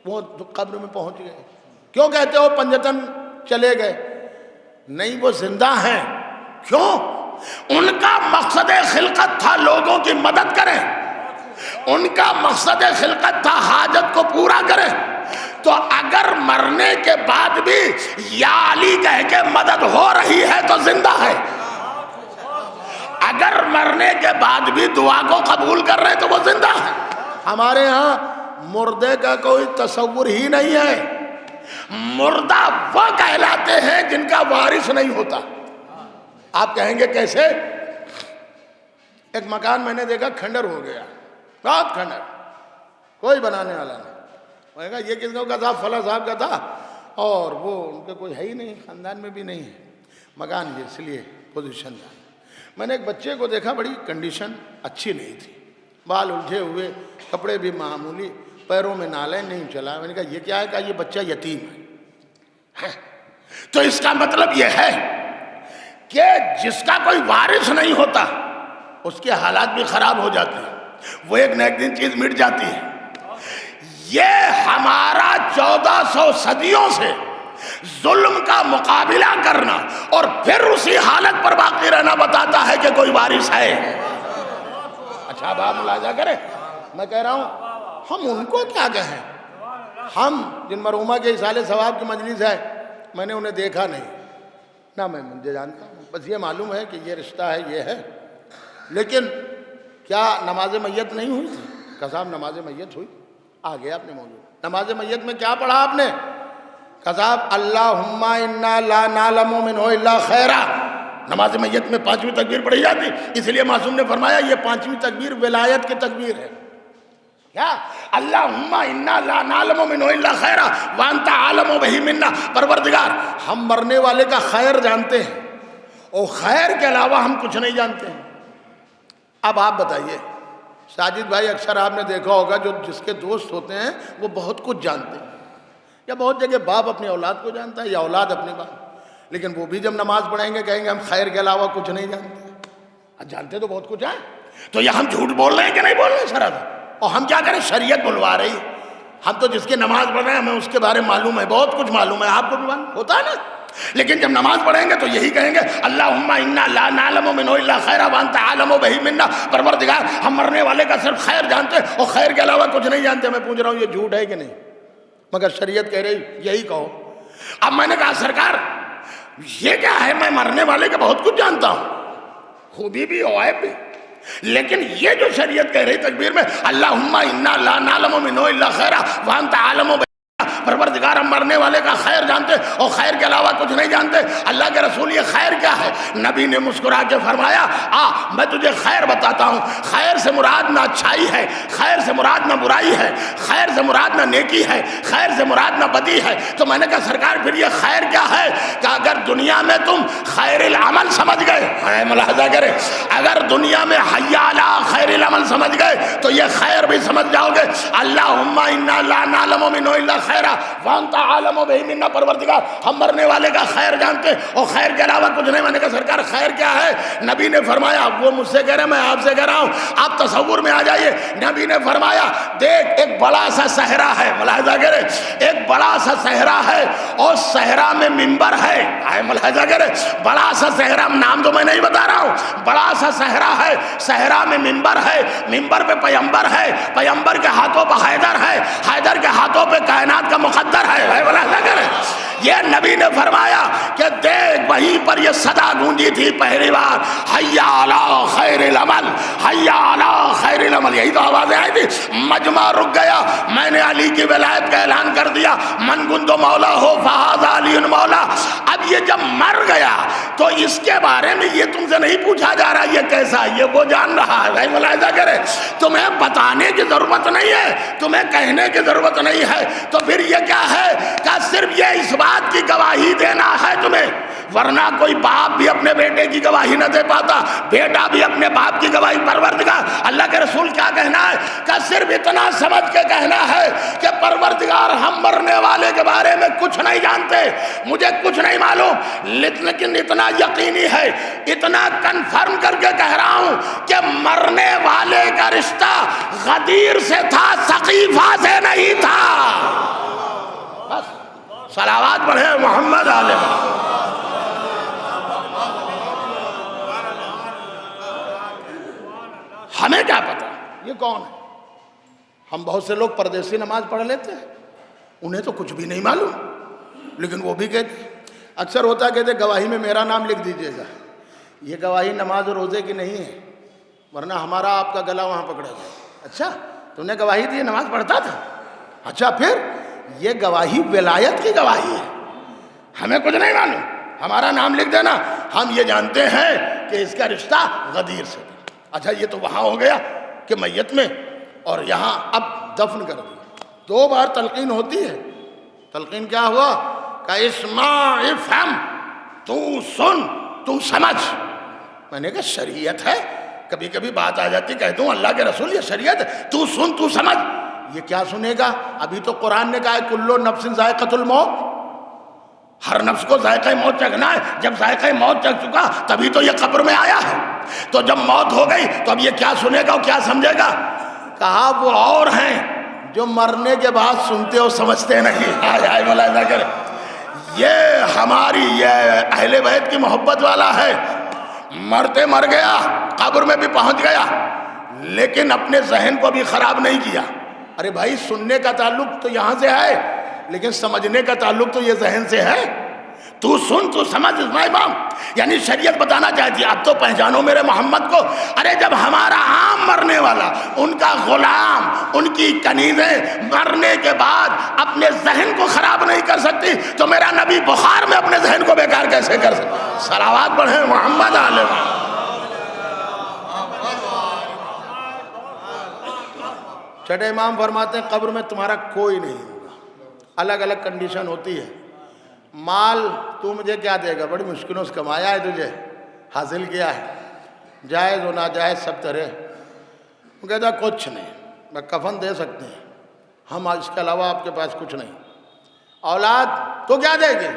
وہ قبر میں پہنچ گئے؟ کیوں کہتے ہو پنجتن چلے گئے؟ نہیں، وہ زندہ ہیں. کیوں؟ ان کا مقصد خلقت تھا لوگوں کی مدد کریں، ان کا مقصد خلقت تھا حاجت کو پورا کریں. تو اگر مرنے کے بعد بھی یا علی کہہ کے مدد ہو رہی ہے تو زندہ ہے. اگر مرنے کے بعد بھی دعا کو قبول کر رہے تو وہ زندہ ہے. ہمارے ہاں مردے کا کوئی تصور ہی نہیں ہے. مردہ وہ کہلاتے ہیں جن کا وارث نہیں ہوتا. آپ کہیں گے کیسے؟ ایک مکان میں نے دیکھا کھنڈر ہو گیا، بہت کھنڈر، کوئی بنانے والا نہیں. میں کہا یہ کس کا تھا؟ فلاں صاحب کا تھا، اور وہ ان کے کوئی ہے ہی نہیں، خاندان میں بھی نہیں ہے مکان، یہ اس لیے پوزیشن جانا. میں نے ایک بچے کو دیکھا، بڑی کنڈیشن اچھی نہیں تھی، بال الجھے ہوئے، کپڑے بھی معمولی، پیروں میں نالیں، نہیں چلا. میں نے کہا یہ کیا ہے؟ کہا یہ بچہ یتیم ہے. تو اس کا مطلب یہ ہے کہ جس کا کوئی وارث نہیں ہوتا اس کے حالات بھی خراب ہو جاتے ہیں، وہ ایک نہ ایک دن چیز مٹ جاتی ہے. یہ ہمارا 1400 صدیوں سے ظلم کا مقابلہ کرنا اور پھر اسی حالت پر باقی رہنا بتاتا ہے کہ کوئی وارث ہے۔ اچھا اب آپ ملاحظہ کریں، میں کہہ رہا ہوں ہم ان کو کیا کہیں، ہم جن مرحومہ کے اصالِ ثواب کی مجلس ہے، میں نے انہیں دیکھا نہیں نہ میں مجھے جانتا ہوں، بس یہ معلوم ہے کہ یہ رشتہ ہے، یہ ہے، لیکن کیا نماز میت نہیں ہوئی تھی؟ کہ صاحب نماز میت ہوئی، آگے آپ نے موجود نماز میت میں کیا پڑھا آپ نے؟ کہ صاحب اللہم انا لا نعلم منہ الا خیرا، نماز میت میں 5ویں تکبیر پڑھی جاتی، اس لیے معصوم نے فرمایا یہ 5ویں تکبیر ولایت کی تکبیر ہے۔ کیا؟ اللہم انا لا نعلم منہ الا خیرا وانت عالم بہ منا، پروردگار ہم مرنے والے کا خیر جانتے ہیں اور خیر کے علاوہ ہم کچھ نہیں جانتے ہیں۔ اب آپ بتائیے، ساجد بھائی اکثر آپ نے دیکھا ہوگا جو جس کے دوست ہوتے ہیں وہ بہت کچھ جانتے ہیں، یا بہت جگہ باپ اپنی اولاد کو جانتا ہے یا اولاد اپنے باپ، لیکن وہ بھی جب نماز پڑھیں گے کہیں گے ہم خیر کے علاوہ کچھ نہیں جانتے۔ جانتے تو بہت کچھ ہیں، تو یہ ہم جھوٹ بول رہے ہیں کہ نہیں بول رہے ہیں سر؟ اور ہم کیا کریں، شریعت بلوا رہی ہے، ہم تو جس کی نماز پڑھ رہے ہیں ہمیں اس کے بارے میں معلوم ہے، بہت کچھ معلوم ہے، آپ کو بھی معلوم ہوتا ہے نا، لیکن جب نماز پڑھیں گے تو یہی کہیں گے اللہم انا لا نعلم منہ الا خیرا وانت عالم بہ منا، پروردگار ہم مرنے والے کا صرف خیر جانتے ہیں اور خیر کے علاوہ کچھ نہیں جانتے۔ میں پوچھ رہا ہوں یہ جھوٹ ہے کہ نہیں؟ مگر شریعت کہہ رہی یہی کہو۔ اب میں نے کہا سرکار یہ کیا ہے، میں مرنے والے کا بہت کچھ جانتا ہوں، خوبی بھی اور عیب بھی، لیکن یہ جو شریعت کہہ رہی تکبیر میں اللہم انا لا نعلم منہ الا خیرا وانت عالم بہ، پروردگار ہم مرنے والے کا خیر جانتے اور خیر کے علاوہ کچھ نہیں جانتے، اللہ کے رسول یہ خیر کیا ہے؟ نبی نے مسکرا کے فرمایا میں تجھے خیر بتاتا ہوں، خیر سے مراد نہ اچھائی ہے، خیر سے مراد نہ برائی ہے، خیر سے مراد نہ نیکی ہے، خیر سے مراد نہ بدی ہے۔ تو میں نے کہا سرکار پھر یہ خیر کیا ہے؟ کہ اگر دنیا میں تم خیر العمل سمجھ گئے، ملاحظہ کرے، اگر دنیا میں حی علی خیر العمل سمجھ گئے تو یہ خیر بھی سمجھ جاؤ گے۔ اللہم انا لا نعلم منہ الا خیرا وانت عالم بہ منا، پروردگار ہم مرنے والے کا خیر جانتے اور خیر کے علاوہ کچھ نہیں۔ میں نے کہا سرکار خیر کیا ہے؟ نبی نے فرمایا، وہ مجھ سے کہہ رہے میں آپ سے کہہ رہا ہوں، آپ تصور میں آ جائیے۔ نبی نے فرمایا دیکھ ایک بڑا سا صحرا ہے، ملاحظہ کرے، ایک بڑا سا صحرا ہے اور صحرا میں منبر ہے، ملاحظہ کرے، بڑا سا صحرا، نام تو میں نہیں بتا رہا ہوں، بڑا سا صحرا ہے، صحرا میں منبر ہے، منبر پہ پیمبر ہے، پیمبر کے ہاتھوں پہ حیدر ہے، حیدر کے ہاتھوں پہ کائنات کا مقدر ہے۔ یہ نبی نے فرمایا کہ دیکھ وہیں پر یہ صدا گونجی تھی پہلی بار، حی علی خیر العمل، حی علی خیر العمل، یہی تو آوازیں آئی تھی۔ مجمع رک گیا، میں نے علی کی ولایت کا اعلان کر دیا، من کنت مولا ہو فہذا علی مولا۔ اب یہ جب مر گیا تو اس کے بارے میں یہ تم سے نہیں پوچھا جا رہا یہ کیسا، یہ وہ جان رہا ہے۔ بھائی ملاحظہ کرے، تمہیں بتانے کی ضرورت نہیں ہے، تمہیں کہنے کی ضرورت نہیں ہے، تو پھر یہ کیا ہے کہ صرف یہ اس بات کی گواہی دینا ہے تمہیں، ورنہ کوئی باپ بھی اپنے بیٹے کی گواہی نہ دے پاتا، بیٹا بھی اپنے باپ کی گواہی۔ پروردگار اللہ کے رسول کیا کہنا ہے کہ صرف اتنا سمجھ کے کہنا ہے کہ پروردگار ہم مرنے والے کے بارے میں کچھ نہیں جانتے، مجھے کچھ نہیں معلوم، لیکن اتنا یقینی ہے، اتنا کنفرم کر کے کہہ رہا ہوں کہ مرنے والے کا رشتہ غدیر سے تھا، ثقیفہ سے نہیں تھا۔ بس صلوات پڑھیں محمد علیہ۔ ہمیں کیا پتا یہ کون ہے؟ ہم بہت سے لوگ پردیسی نماز پڑھ لیتے ہیں، انہیں تو کچھ بھی نہیں معلوم، لیکن وہ بھی کہتے ہیں، اکثر ہوتا کہتے گواہی میں میرا نام لکھ دیجئے گا۔ یہ گواہی نماز اور روزے کی نہیں ہے، ورنہ ہمارا آپ کا گلا وہاں پکڑا جائے۔ اچھا تم نے گواہی دی نماز پڑھتا تھا؟ اچھا پھر یہ گواہی ولایت کی گواہی ہے، ہمیں کچھ نہیں معلوم، ہمارا نام لکھ دینا، ہم یہ جانتے ہیں کہ اس کا رشتہ غدیر سے تھا۔ اچھا یہ تو وہاں ہو گیا کہ میت میں، اور یہاں اب دفن کر دیا، 2 بار تلقین ہوتی ہے۔ تلقین کیا ہوا کہ اسمع افہم، تو سن تو سمجھ۔ میں نے کہا شریعت ہے، کبھی کبھی بات آ جاتی کہہ دوں اللہ کے رسول یہ شریعت ہے، تو سن تو سمجھ۔ یہ کیا سنے گا؟ ابھی تو قرآن نے کہا ہے کلو نفس ذائقۃ الموت، ہر نفس کو ذائقہ موت چکھنا ہے، جب ذائقہ موت چکھ چکا تبھی تو یہ قبر میں آیا ہے، تو جب موت ہو گئی تو اب یہ کیا سنے گا اور کیا سمجھے گا؟ کہا وہ اور ہیں جو مرنے کے بعد سنتے اور سمجھتے نہیں۔ آئے ملاحظہ کرے، یہ ہماری یہ اہل بیت کی محبت والا ہے، مرتے مر گیا، قبر میں بھی پہنچ گیا، لیکن اپنے ذہن کو بھی خراب نہیں کیا۔ ارے بھائی سننے کا تعلق تو یہاں سے ہے، لیکن سمجھنے کا تعلق تو یہ ذہن سے ہے۔ تو سن، تو سمجھ امام، یعنی شریعت بتانا چاہتی ہے اب تو پہچانو میرے محمد کو۔ ارے جب ہمارا عام مرنے والا، ان کا غلام، ان کی کنیزیں مرنے کے بعد اپنے ذہن کو خراب نہیں کر سکتی، تو میرا نبی بخار میں اپنے ذہن کو بیکار کیسے کر سکتا؟ صلوات پڑھیں محمد علیہ۔ چھٹے امام فرماتے ہیں قبر میں تمہارا کوئی نہیں ہوگا، الگ الگ کنڈیشن ہوتی ہے۔ مال تو مجھے کیا دے گا؟ بڑی مشکلوں سے کمایا ہے، تجھے حاصل کیا ہے، جائز و ناجائز سب طرح۔ وہ کہتا کچھ نہیں، میں کفن دے سکتے ہیں ہم، اس کے علاوہ آپ کے پاس کچھ نہیں۔ اولاد تو کیا دے گے؟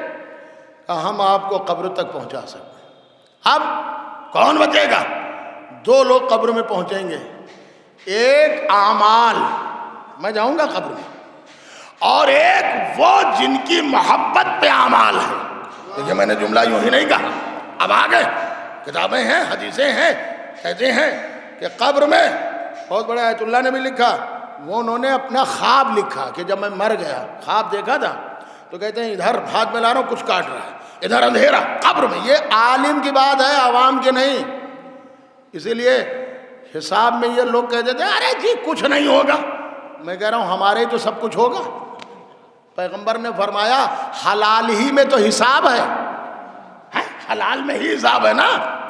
کہ ہم آپ کو قبر تک پہنچا سکتے ہیں۔ اب کون بچے گا؟ دو لوگ قبر میں پہنچیں گے، ایک اعمال، میں جاؤں گا قبر میں، اور ایک وہ جن کی محبت پہ اعمال ہے۔ دیکھیں میں نے جملہ یوں ہی نہیں کہا، اب آگے کتابیں ہیں، حدیثیں ہیں، کہتے ہیں کہ قبر میں بہت بڑے آیت اللہ نے بھی لکھا، وہ انہوں نے اپنا خواب لکھا کہ جب میں مر گیا خواب دیکھا تھا، تو کہتے ہیں ادھر ہاتھ میں لا رہا ہوں کچھ کاٹ رہا ہے، ادھر اندھیرا قبر میں۔ یہ عالم کی بات ہے، عوام کی نہیں۔ اسی لیے حساب میں یہ لوگ کہہ دیتے ہیں ارے جی کچھ نہیں ہوگا، میں کہہ رہا ہوں ہمارے تو سب کچھ ہوگا۔ پیغمبر نے فرمایا حلال ہی میں تو حساب ہے، حلال میں ہی حساب ہے نا،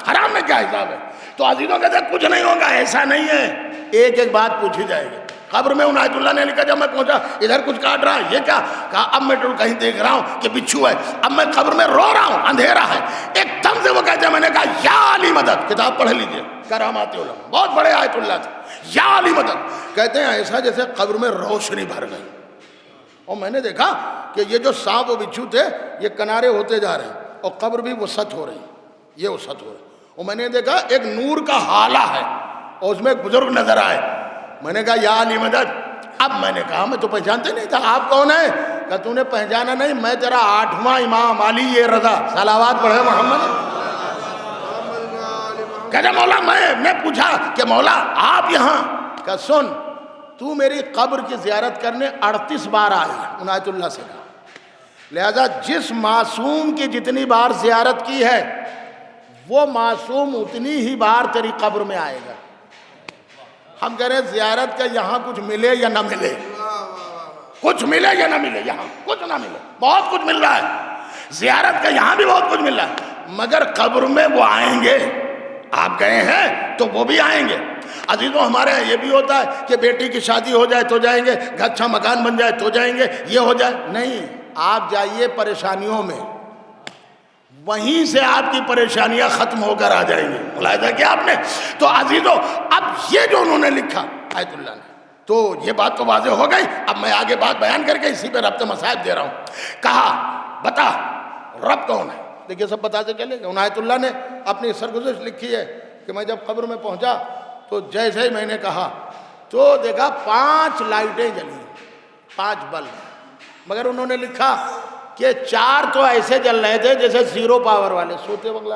حرام میں کیا حساب ہے؟ تو عزیزوں کہتے ہیں کچھ نہیں ہوگا، ایسا نہیں ہے، ایک ایک بات پوچھی جائے گی۔ قبر میں عنایت اللہ نے لکھا جب میں پہنچا ادھر کچھ کاٹ رہا ہے، یہ کیا؟ کہا اب میں کہیں دیکھ رہا ہوں کہ بچھو ہے، اب میں قبر میں رو رہا ہوں، اندھیرا ہے۔ ایک دم سے وہ کہتے ہیں، میں نے کہا یا علی مدد، کتاب پڑھ لیجئے کرامات علماء، بہت بڑے آیت اللہ تھے، یا علی مدد، کہتے ہیں ایسا جیسے قبر میں روشنی بھر گئی۔ اور میں نے دیکھا کہ یہ جو سانپ و بچھو تھے یہ کنارے ہوتے جا رہے ہیں، اور قبر بھی وسعت ہو رہی، یہ وسعت ہو رہی۔ اور میں نے دیکھا ایک نور کا حالہ ہے، اور اس میں ایک بزرگ نظر آئے۔ میں نے کہا یا علی مدد۔ اب میں نے کہا میں تو پہچانتے نہیں تھا، آپ کون ہیں؟ کہ تو نے پہچانا نہیں، میں تیرا 8واں امام علی یہ رضا، صلوات پڑھے محمد۔ کہتا مولا میں پوچھا کہ مولا آپ یہاں؟ کہ سن تو میری قبر کی زیارت کرنے 38 بار آیا، عنایت اللہ سے کہا، لہذا جس معصوم کی جتنی بار زیارت کی ہے وہ معصوم اتنی ہی بار تیری قبر میں آئے گا۔ ہم کہہ رہے ہیں زیارت کا یہاں کچھ ملے یا نہ ملے، کچھ ملے یا نہ ملے، یہاں کچھ نہ ملے، بہت کچھ مل رہا ہے، زیارت کا یہاں بھی بہت کچھ مل رہا ہے، مگر قبر میں وہ آئیں گے۔ آپ گئے ہیں تو وہ بھی آئیں گے۔ عزیزوں ہمارے یہ بھی ہوتا ہے کہ بیٹی کی شادی ہو جائے تو جائیں گے، گھر اچھا مکان بن جائے تو جائیں گے، یہ ہو جائے، نہیں، آپ جائیے پریشانیوں میں، وہیں سے آپ کی پریشانیاں ختم ہو کر آ جائیں گی۔ ملاحظہ کیا آپ نے؟ تو عزیزوں اب یہ جو انہوں نے لکھا آیت اللہ نے، تو یہ بات تو واضح ہو گئی۔ اب میں آگے بات بیان کر کے اسی پہ ربط مصائب دے رہا ہوں۔ کہا بتا رب کون ہے؟ دیکھیے سب بتاتے چلے گئے۔ عنایت اللہ نے اپنی سرگزشت لکھی ہے کہ میں جب قبر میں پہنچا تو جیسے ہی میں نے کہا تو دیکھا 5 لائٹیں جلی، 5 بلب، مگر انہوں نے لکھا کہ 4 تو ایسے جل رہے تھے جیسے 0 پاور والے سوتے بنگلہ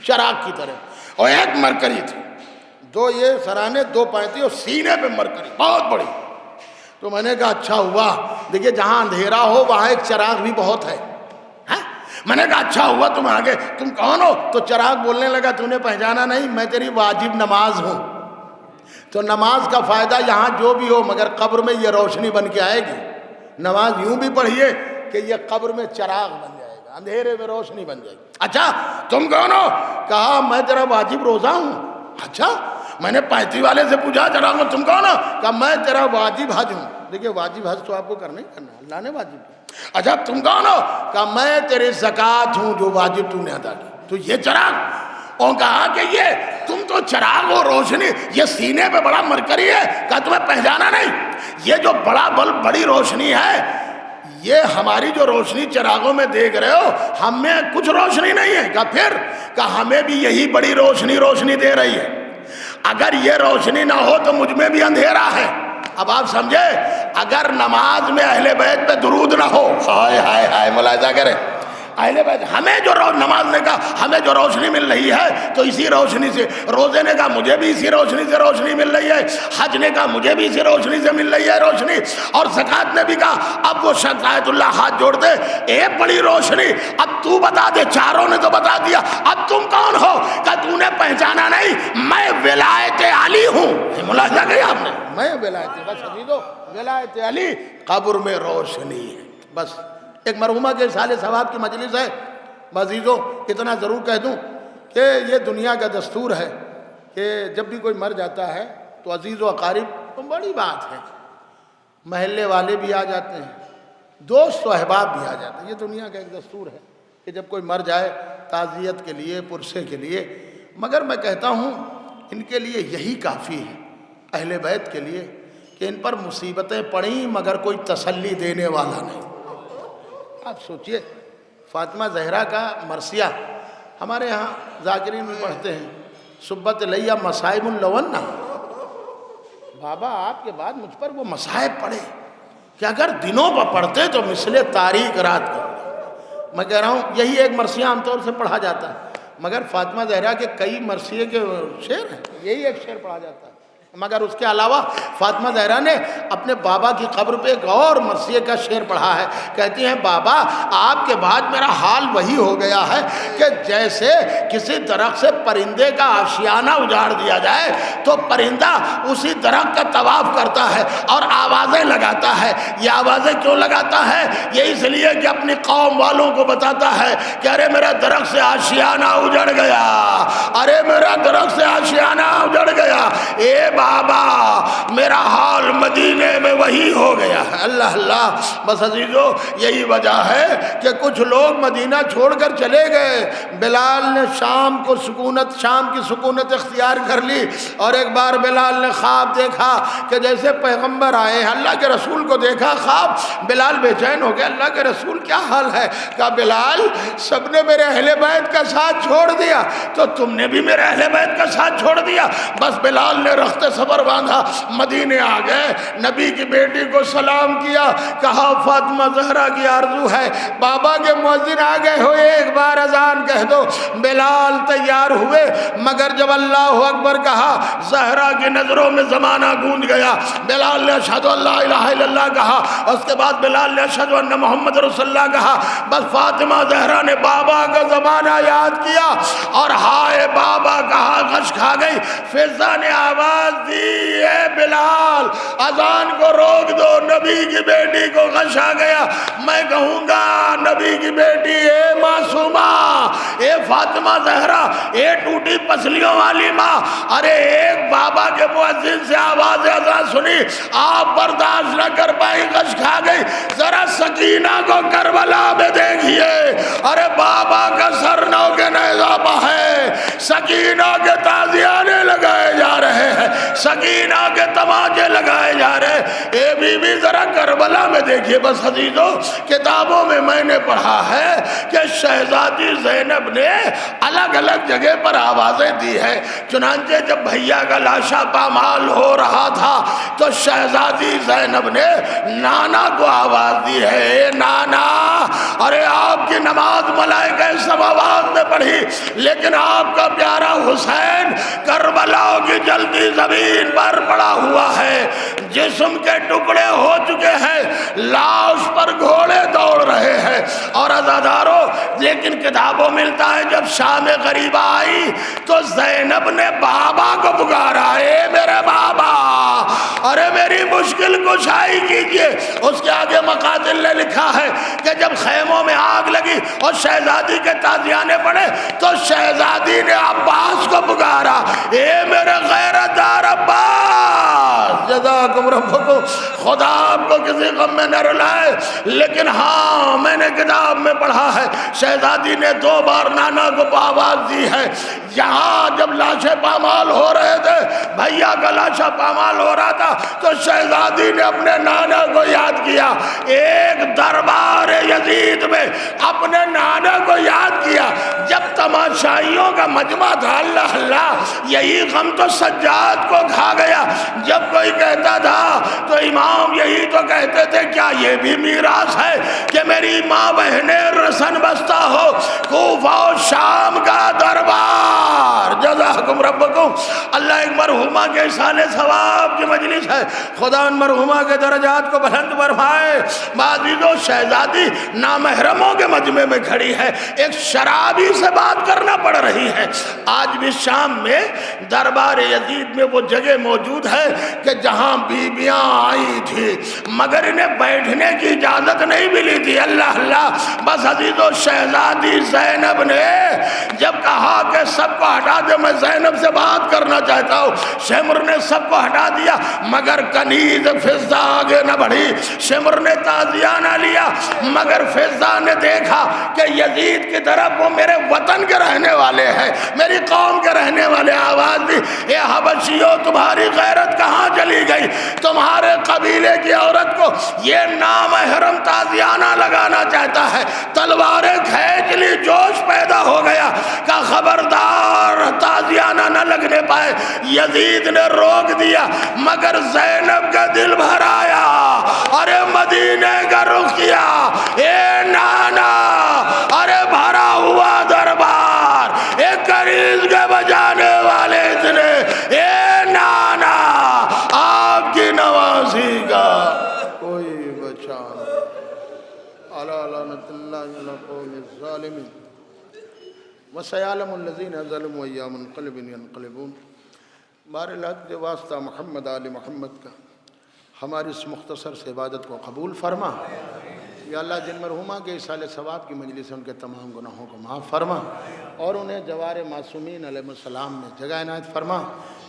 چراغ کی طرح، اور ایک مرکری تھی، 2 یہ سرانے 2 پائیں تھی، اور سینے پہ مرکری بہت بڑی۔ تو میں نے کہا اچھا ہوا، دیکھیے جہاں اندھیرا ہو وہاں ایک چراغ بھی بہت ہے۔ میں نے کہا اچھا ہوا تم آگے، تم کون ہو؟ تو چراغ بولنے لگا تو نے پہچانا نہیں، میں تیری واجب نماز ہوں۔ تو نماز کا فائدہ یہاں جو بھی ہو مگر قبر میں یہ روشنی بن کے آئے گی۔ نماز یوں بھی پڑھیے کہ یہ قبر میں چراغ بن جائے گا، اندھیرے میں روشنی بن جائے گی۔ اچھا تم کون ہو؟ کہا میں تیرا واجب روزہ ہوں۔ اچھا میں نے 35 والے سے پوچھا چراغ تم کون ہو؟ کہا میں تیرا واجب حج ہوں۔ دیکھیے واجب حج تو آپ کو کرنا ہی کرنا، اللہ نے واجب کیا۔ اچھا تم کون ہو؟ کہا میں تیری زکوٰۃ ہوں جو واجب تو نے ادا کی۔ تو یہ چراغ، اور کہا کہ یہ تم تو چراغ ہو، روشنی، یہ سینے پہ بڑا مرکری ہے۔ کہا تمہیں پہچانا نہیں؟ یہ جو بڑا بلب بڑی روشنی ہے، یہ ہماری جو روشنی چراغوں میں دیکھ رہے ہو ہم میں کچھ روشنی نہیں ہے۔ کہا پھر؟ کہا ہمیں بھی یہی بڑی روشنی دے رہی ہے، اگر یہ روشنی نہ ہو تو مجھ میں بھی اندھیرا ہے۔ اب آپ سمجھے اگر نماز میں اہل بیت پہ درود نہ ہو، ہائے ہائے ہائے، ملاحظہ کریں، اہل بیت ہمیں جو نماز نے کہا ہمیں جو روشنی مل رہی ہے تو اسی روشنی سے، روزے نے کہا مجھے بھی اسی روشنی سے روشنی مل رہی ہے، حج نے کہا مجھے بھی اسی روشنی سے مل رہی ہے روشنی، اور زکوٰۃ نے بھی کہا اب وہ شخص آیت اللہ ہاتھ جوڑ دے، ایک بڑی روشنی، اب تو بتا دے، چاروں نے تو بتا دیا، اب تم کون ہو؟ کہ تو نے پہچانا نہیں، میں ولایت علی ہوں۔ ملاحظہ کیا آپ نے، میں ولایت، بس عزیزو ولایت علی، قبر میں روشنی ہے، بس۔ ایک مرحومہ کے سال ثواب کی مجلس ہے، عزیزو اتنا ضرور کہہ دوں کہ یہ دنیا کا دستور ہے کہ جب بھی کوئی مر جاتا ہے تو عزیز و اقارب تو بڑی بات ہے، محلے والے بھی آ جاتے ہیں، دوست و احباب بھی آ جاتے ہیں، یہ دنیا کا ایک دستور ہے کہ جب کوئی مر جائے تعزیت کے لیے، پرسے کے لیے، مگر میں کہتا ہوں ان کے لیے یہی کافی ہے، اہل بیت کے لیے، کہ ان پر مصیبتیں پڑیں مگر کوئی تسلی دینے والا نہیں۔ آپ سوچئے فاطمہ زہرا کا مرثیہ ہمارے ہاں ذاکرین میں پڑھتے ہیں، صبت لیہ مصائب لونہ، بابا آپ کے بعد مجھ پر وہ مصائب پڑے کہ اگر دنوں پر پڑھتے تو مثل تاریک رات کو، میں کہہ رہا ہوں یہی ایک مرثیہ عام طور سے پڑھا جاتا ہے، مگر فاطمہ زہرا کے کئی مرثیے کے شعر ہیں، یہی ایک شعر پڑھا جاتا ہے، مگر اس کے علاوہ فاطمہ زہرا نے اپنے بابا کی قبر پہ ایک اور مرثیے کا شعر پڑھا ہے، کہتی ہیں بابا آپ کے بعد میرا حال وہی ہو گیا ہے کہ جیسے کسی درخت سے پرندے کا آشیانہ اجاڑ دیا جائے تو پرندہ اسی درخت کا طواف کرتا ہے اور آوازیں لگاتا ہے، یہ آوازیں کیوں لگاتا ہے؟ یہ اس لیے کہ اپنی قوم والوں کو بتاتا ہے کہ ارے میرا درخت سے آشیانہ اجڑ گیا، ارے میرا درخت سے آشیانہ اجڑ گیا، اے بابا میرا حال مدینے میں وہی ہو گیا ہے۔ اللہ اللہ، بس عزیزو یہی وجہ ہے کہ کچھ لوگ مدینہ چھوڑ کر چلے گئے، بلال نے شام کی سکونت اختیار کر لی، اور ایک بار بلال نے خواب دیکھا کہ جیسے پیغمبر آئے، اللہ کے رسول کو دیکھا خواب، بلال بے چین ہو گیا، اللہ کے رسول کیا حال ہے؟ کہا بلال سب نے میرے اہل بیت کا ساتھ چھوڑ دیا تو تم نے بھی میرے اہل بیت کا ساتھ چھوڑ دیا۔ بس بلال نے رخت صبر باندھا، مدینے آ گئے، نبی کی بیٹی کو سلام کیا، کہا فاطمہ زہرا کی آرزو ہے، بابا کے مؤذن آ گئے ہو ایک بار اذان کہہ دو۔ بلال تیار ہوئے، مگر جب اللہ اکبر کہا زہرا کی نظروں میں زمانہ گونج گیا، بلال نے اشہد ان لا الہ الا اللہ کہا، اس کے بعد بلال نے اشہد ان محمد رسول اللہ کہا، بس فاطمہ زہرا نے بابا کا زمانہ یاد کیا اور ہائے بابا کہا، غش کھا گئی۔ فضا نے آواز دی اے بلال اذان کو روک دو، نبی کی بیٹی کو غش آ گیا، میں کہوں گا نبی کی بیٹی اے معصومہ، اے فاطمہ زہرا، اے ٹوٹی پسلیوں والی ماں، ارے ایک بابا کے مؤذن سے آواز اذان سنی، آپ برداشت نہ کر پائی، غش کھا گئی۔ ذرا سکینہ کو کربلا میں دیکھیے، ارے بابا کا سر نو کے نیزہ پہ ہے، سکینہ کے تازیانے لگائے جا رہے ہیں، سکینہ کے تماچے لگائے جا رہے ہیں، اے بی بی ذرا کربلا میں دیکھیے۔ بس عزیزو کتابوں میں میں نے پڑھا ہے کہ شہزادی زینب نے الگ الگ جگہ پر آوازیں دی ہے، چنانچہ جب بھیا کا لاشا پامال ہو رہا تھا تو شہزادی زینب نے نانا کو آواز دی ہے، اے نانا، ارے آپ کی نماز ملائکہ سماوات نے پڑھی لیکن آپ کا پیارا حسین کربلا کی جلدی زمین پر پڑا ہوا ہے، جسم کے ٹکڑے ہو چکے ہیں، لاش پر گھوڑے دوڑ رہے ہیں، اور عزادارو لیکن کتابوں ملتا ہے جب شام غریبہ آئی تو زینب نے بابا کو پکارا، اے میرے بابا، ارے میری مشکل کشائی کیجئے۔ اس کے آگے مقاتل نے لکھا ہے کہ جب خیموں میں آگ لگی اور شہزادی کے تازیانے پڑے تو شہزادی نے عباس کو پکارا، اے میرے غیرت دار عباس، جزاکم ربکم، خدا آپ کو کسی غم میں نہ رلائے، لیکن ہاں میں نے کتاب کتاب میں پڑھا ہے شہزادی نے 2 بار نانا کو آواز دی ہے۔ یہاں جب لاشیں پامال ہو رہے تھے، بھیا کا لاشا پامال ہو رہا تھا، تو شہزادی نے اپنے نانا کو یاد کیا۔ ایک دربار یزید میں اپنے نانا کو یاد کیا۔ جب تماشائیوں کا مجمع تھا، اللہ اللہ، یہی غم تو سجاد کو کھا گیا۔ جب کوئی کہتا تھا تو امام یہی تو کہتے تھے، کیا یہ بھی میراث ہے کہ میری ماں بہنیں رسن بستہ ہو؟ کوفہ و شام کا دربار، جزاکم ربکم اللہ۔ ایک مرحومہ کے احسان ثواب کی مجلس ہے، خدا ان مرحومہ کے درجات کو بلند فرمائے۔ عزیزو، شہزادی نامحرموں کے مجمع میں کھڑی ہے، ایک شرابی سے بات کرنا پڑ رہی ہے۔ آج بھی شام میں دربار یزید میں وہ جگہ موجود ہے کہ جہاں بیویاں آئی تھی مگر انہیں بیٹھنے کی اجازت نہیں ملی تھی۔ اللہ اللہ، بس عزیزو، شہزادی زینب نے جب کہا کہ سب کو ہٹا دے، میں زینب سے بات کرنا چاہتا ہوں، شمر نے سب کو ہٹا دیا مگر کنیز فضہ آگے نہ بڑھی۔ شمر نے تعزیہ نہ لیا مگر فضہ نے دیکھا کہ یزید کی طرف وہ میرے وطن کے رہنے والے ہیں، میری قوم کے رہنے والے۔ آواز دی، اے حبشیوں، تمہاری غیرت کہاں چلی گئی؟ تمہارے قبیلے کی عورت کو یہ نامحرم تعزیانہ لگانا چاہتا ہے۔ تلواریں کھینچ لی، جوش پیدا ہو گیا کہ خبردار تعزیانہ نہ لگنے پائے۔ یزید نے روک دیا مگر زینب کا دل بھر آیا، ارے مدینے کا رخ کیا۔ اے نانا، ارے بھرا ہوا دربار، ایک کنیز کے بجانے والے اتنے، اے نانا، آپ کی نوازی کا کوئی بچا نہیں۔ الا لعنت اللہ علی القوم الظالمین وسیعلم الذین ظلموا ای منقلب ینقلبون۔ بار الحق کے واسطہ محمد آل محمد کا ہماری اس مختصر سے عبادت کو قبول فرما۔ یا اللہ، جن مرحومہ کے ایصال ثواب کی مجلس ان کے تمام گناہوں کو معاف فرما اور انہیں جوار معصومین علیہ السلام میں جگہ عنایت فرما۔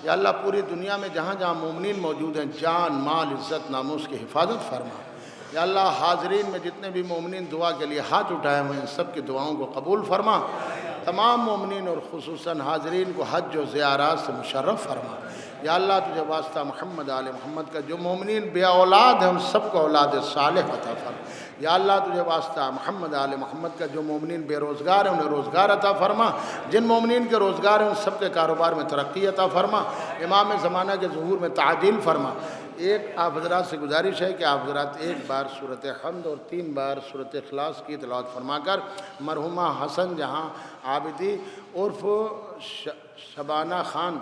یا اللہ، پوری دنیا میں جہاں جہاں مومنین موجود ہیں، جان، مال، عزت، ناموس کی حفاظت فرما۔ یا اللہ، حاضرین میں جتنے بھی مومنین دعا کے لیے ہاتھ اٹھائے ہوئے ہیں، سب کی دعاؤں کو قبول فرما۔ تمام مومنین اور خصوصاً حاضرین کو حج و زیارات سے مشرف فرما۔ یا اللہ، تجھے واسطہ محمد آل محمد کا جو مومنین بے اولاد ہیں ان سب کو اولاد صالح عطا فرما۔ یا اللہ، تجھے واسطہ محمد آل محمد کا جو مومنین بے روزگار ہیں انہیں روزگار عطا فرما۔ جن مومنین کے روزگار ہیں ان سب کے کاروبار میں ترقی عطا فرما۔ امام زمانہ کے ظہور میں تعجیل فرما۔ ایک آپ حضرات سے گزارش ہے کہ آپ حضرات 1 بار سورۃ حمد اور 3 بار سورۃ اخلاص کی تلاوت فرما کر مرحومہ حسن جہاں عابدی عرف شبانہ خان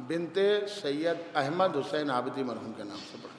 بنت سید احمد حسین عابدی مرحوم کے نام سے پڑھیں۔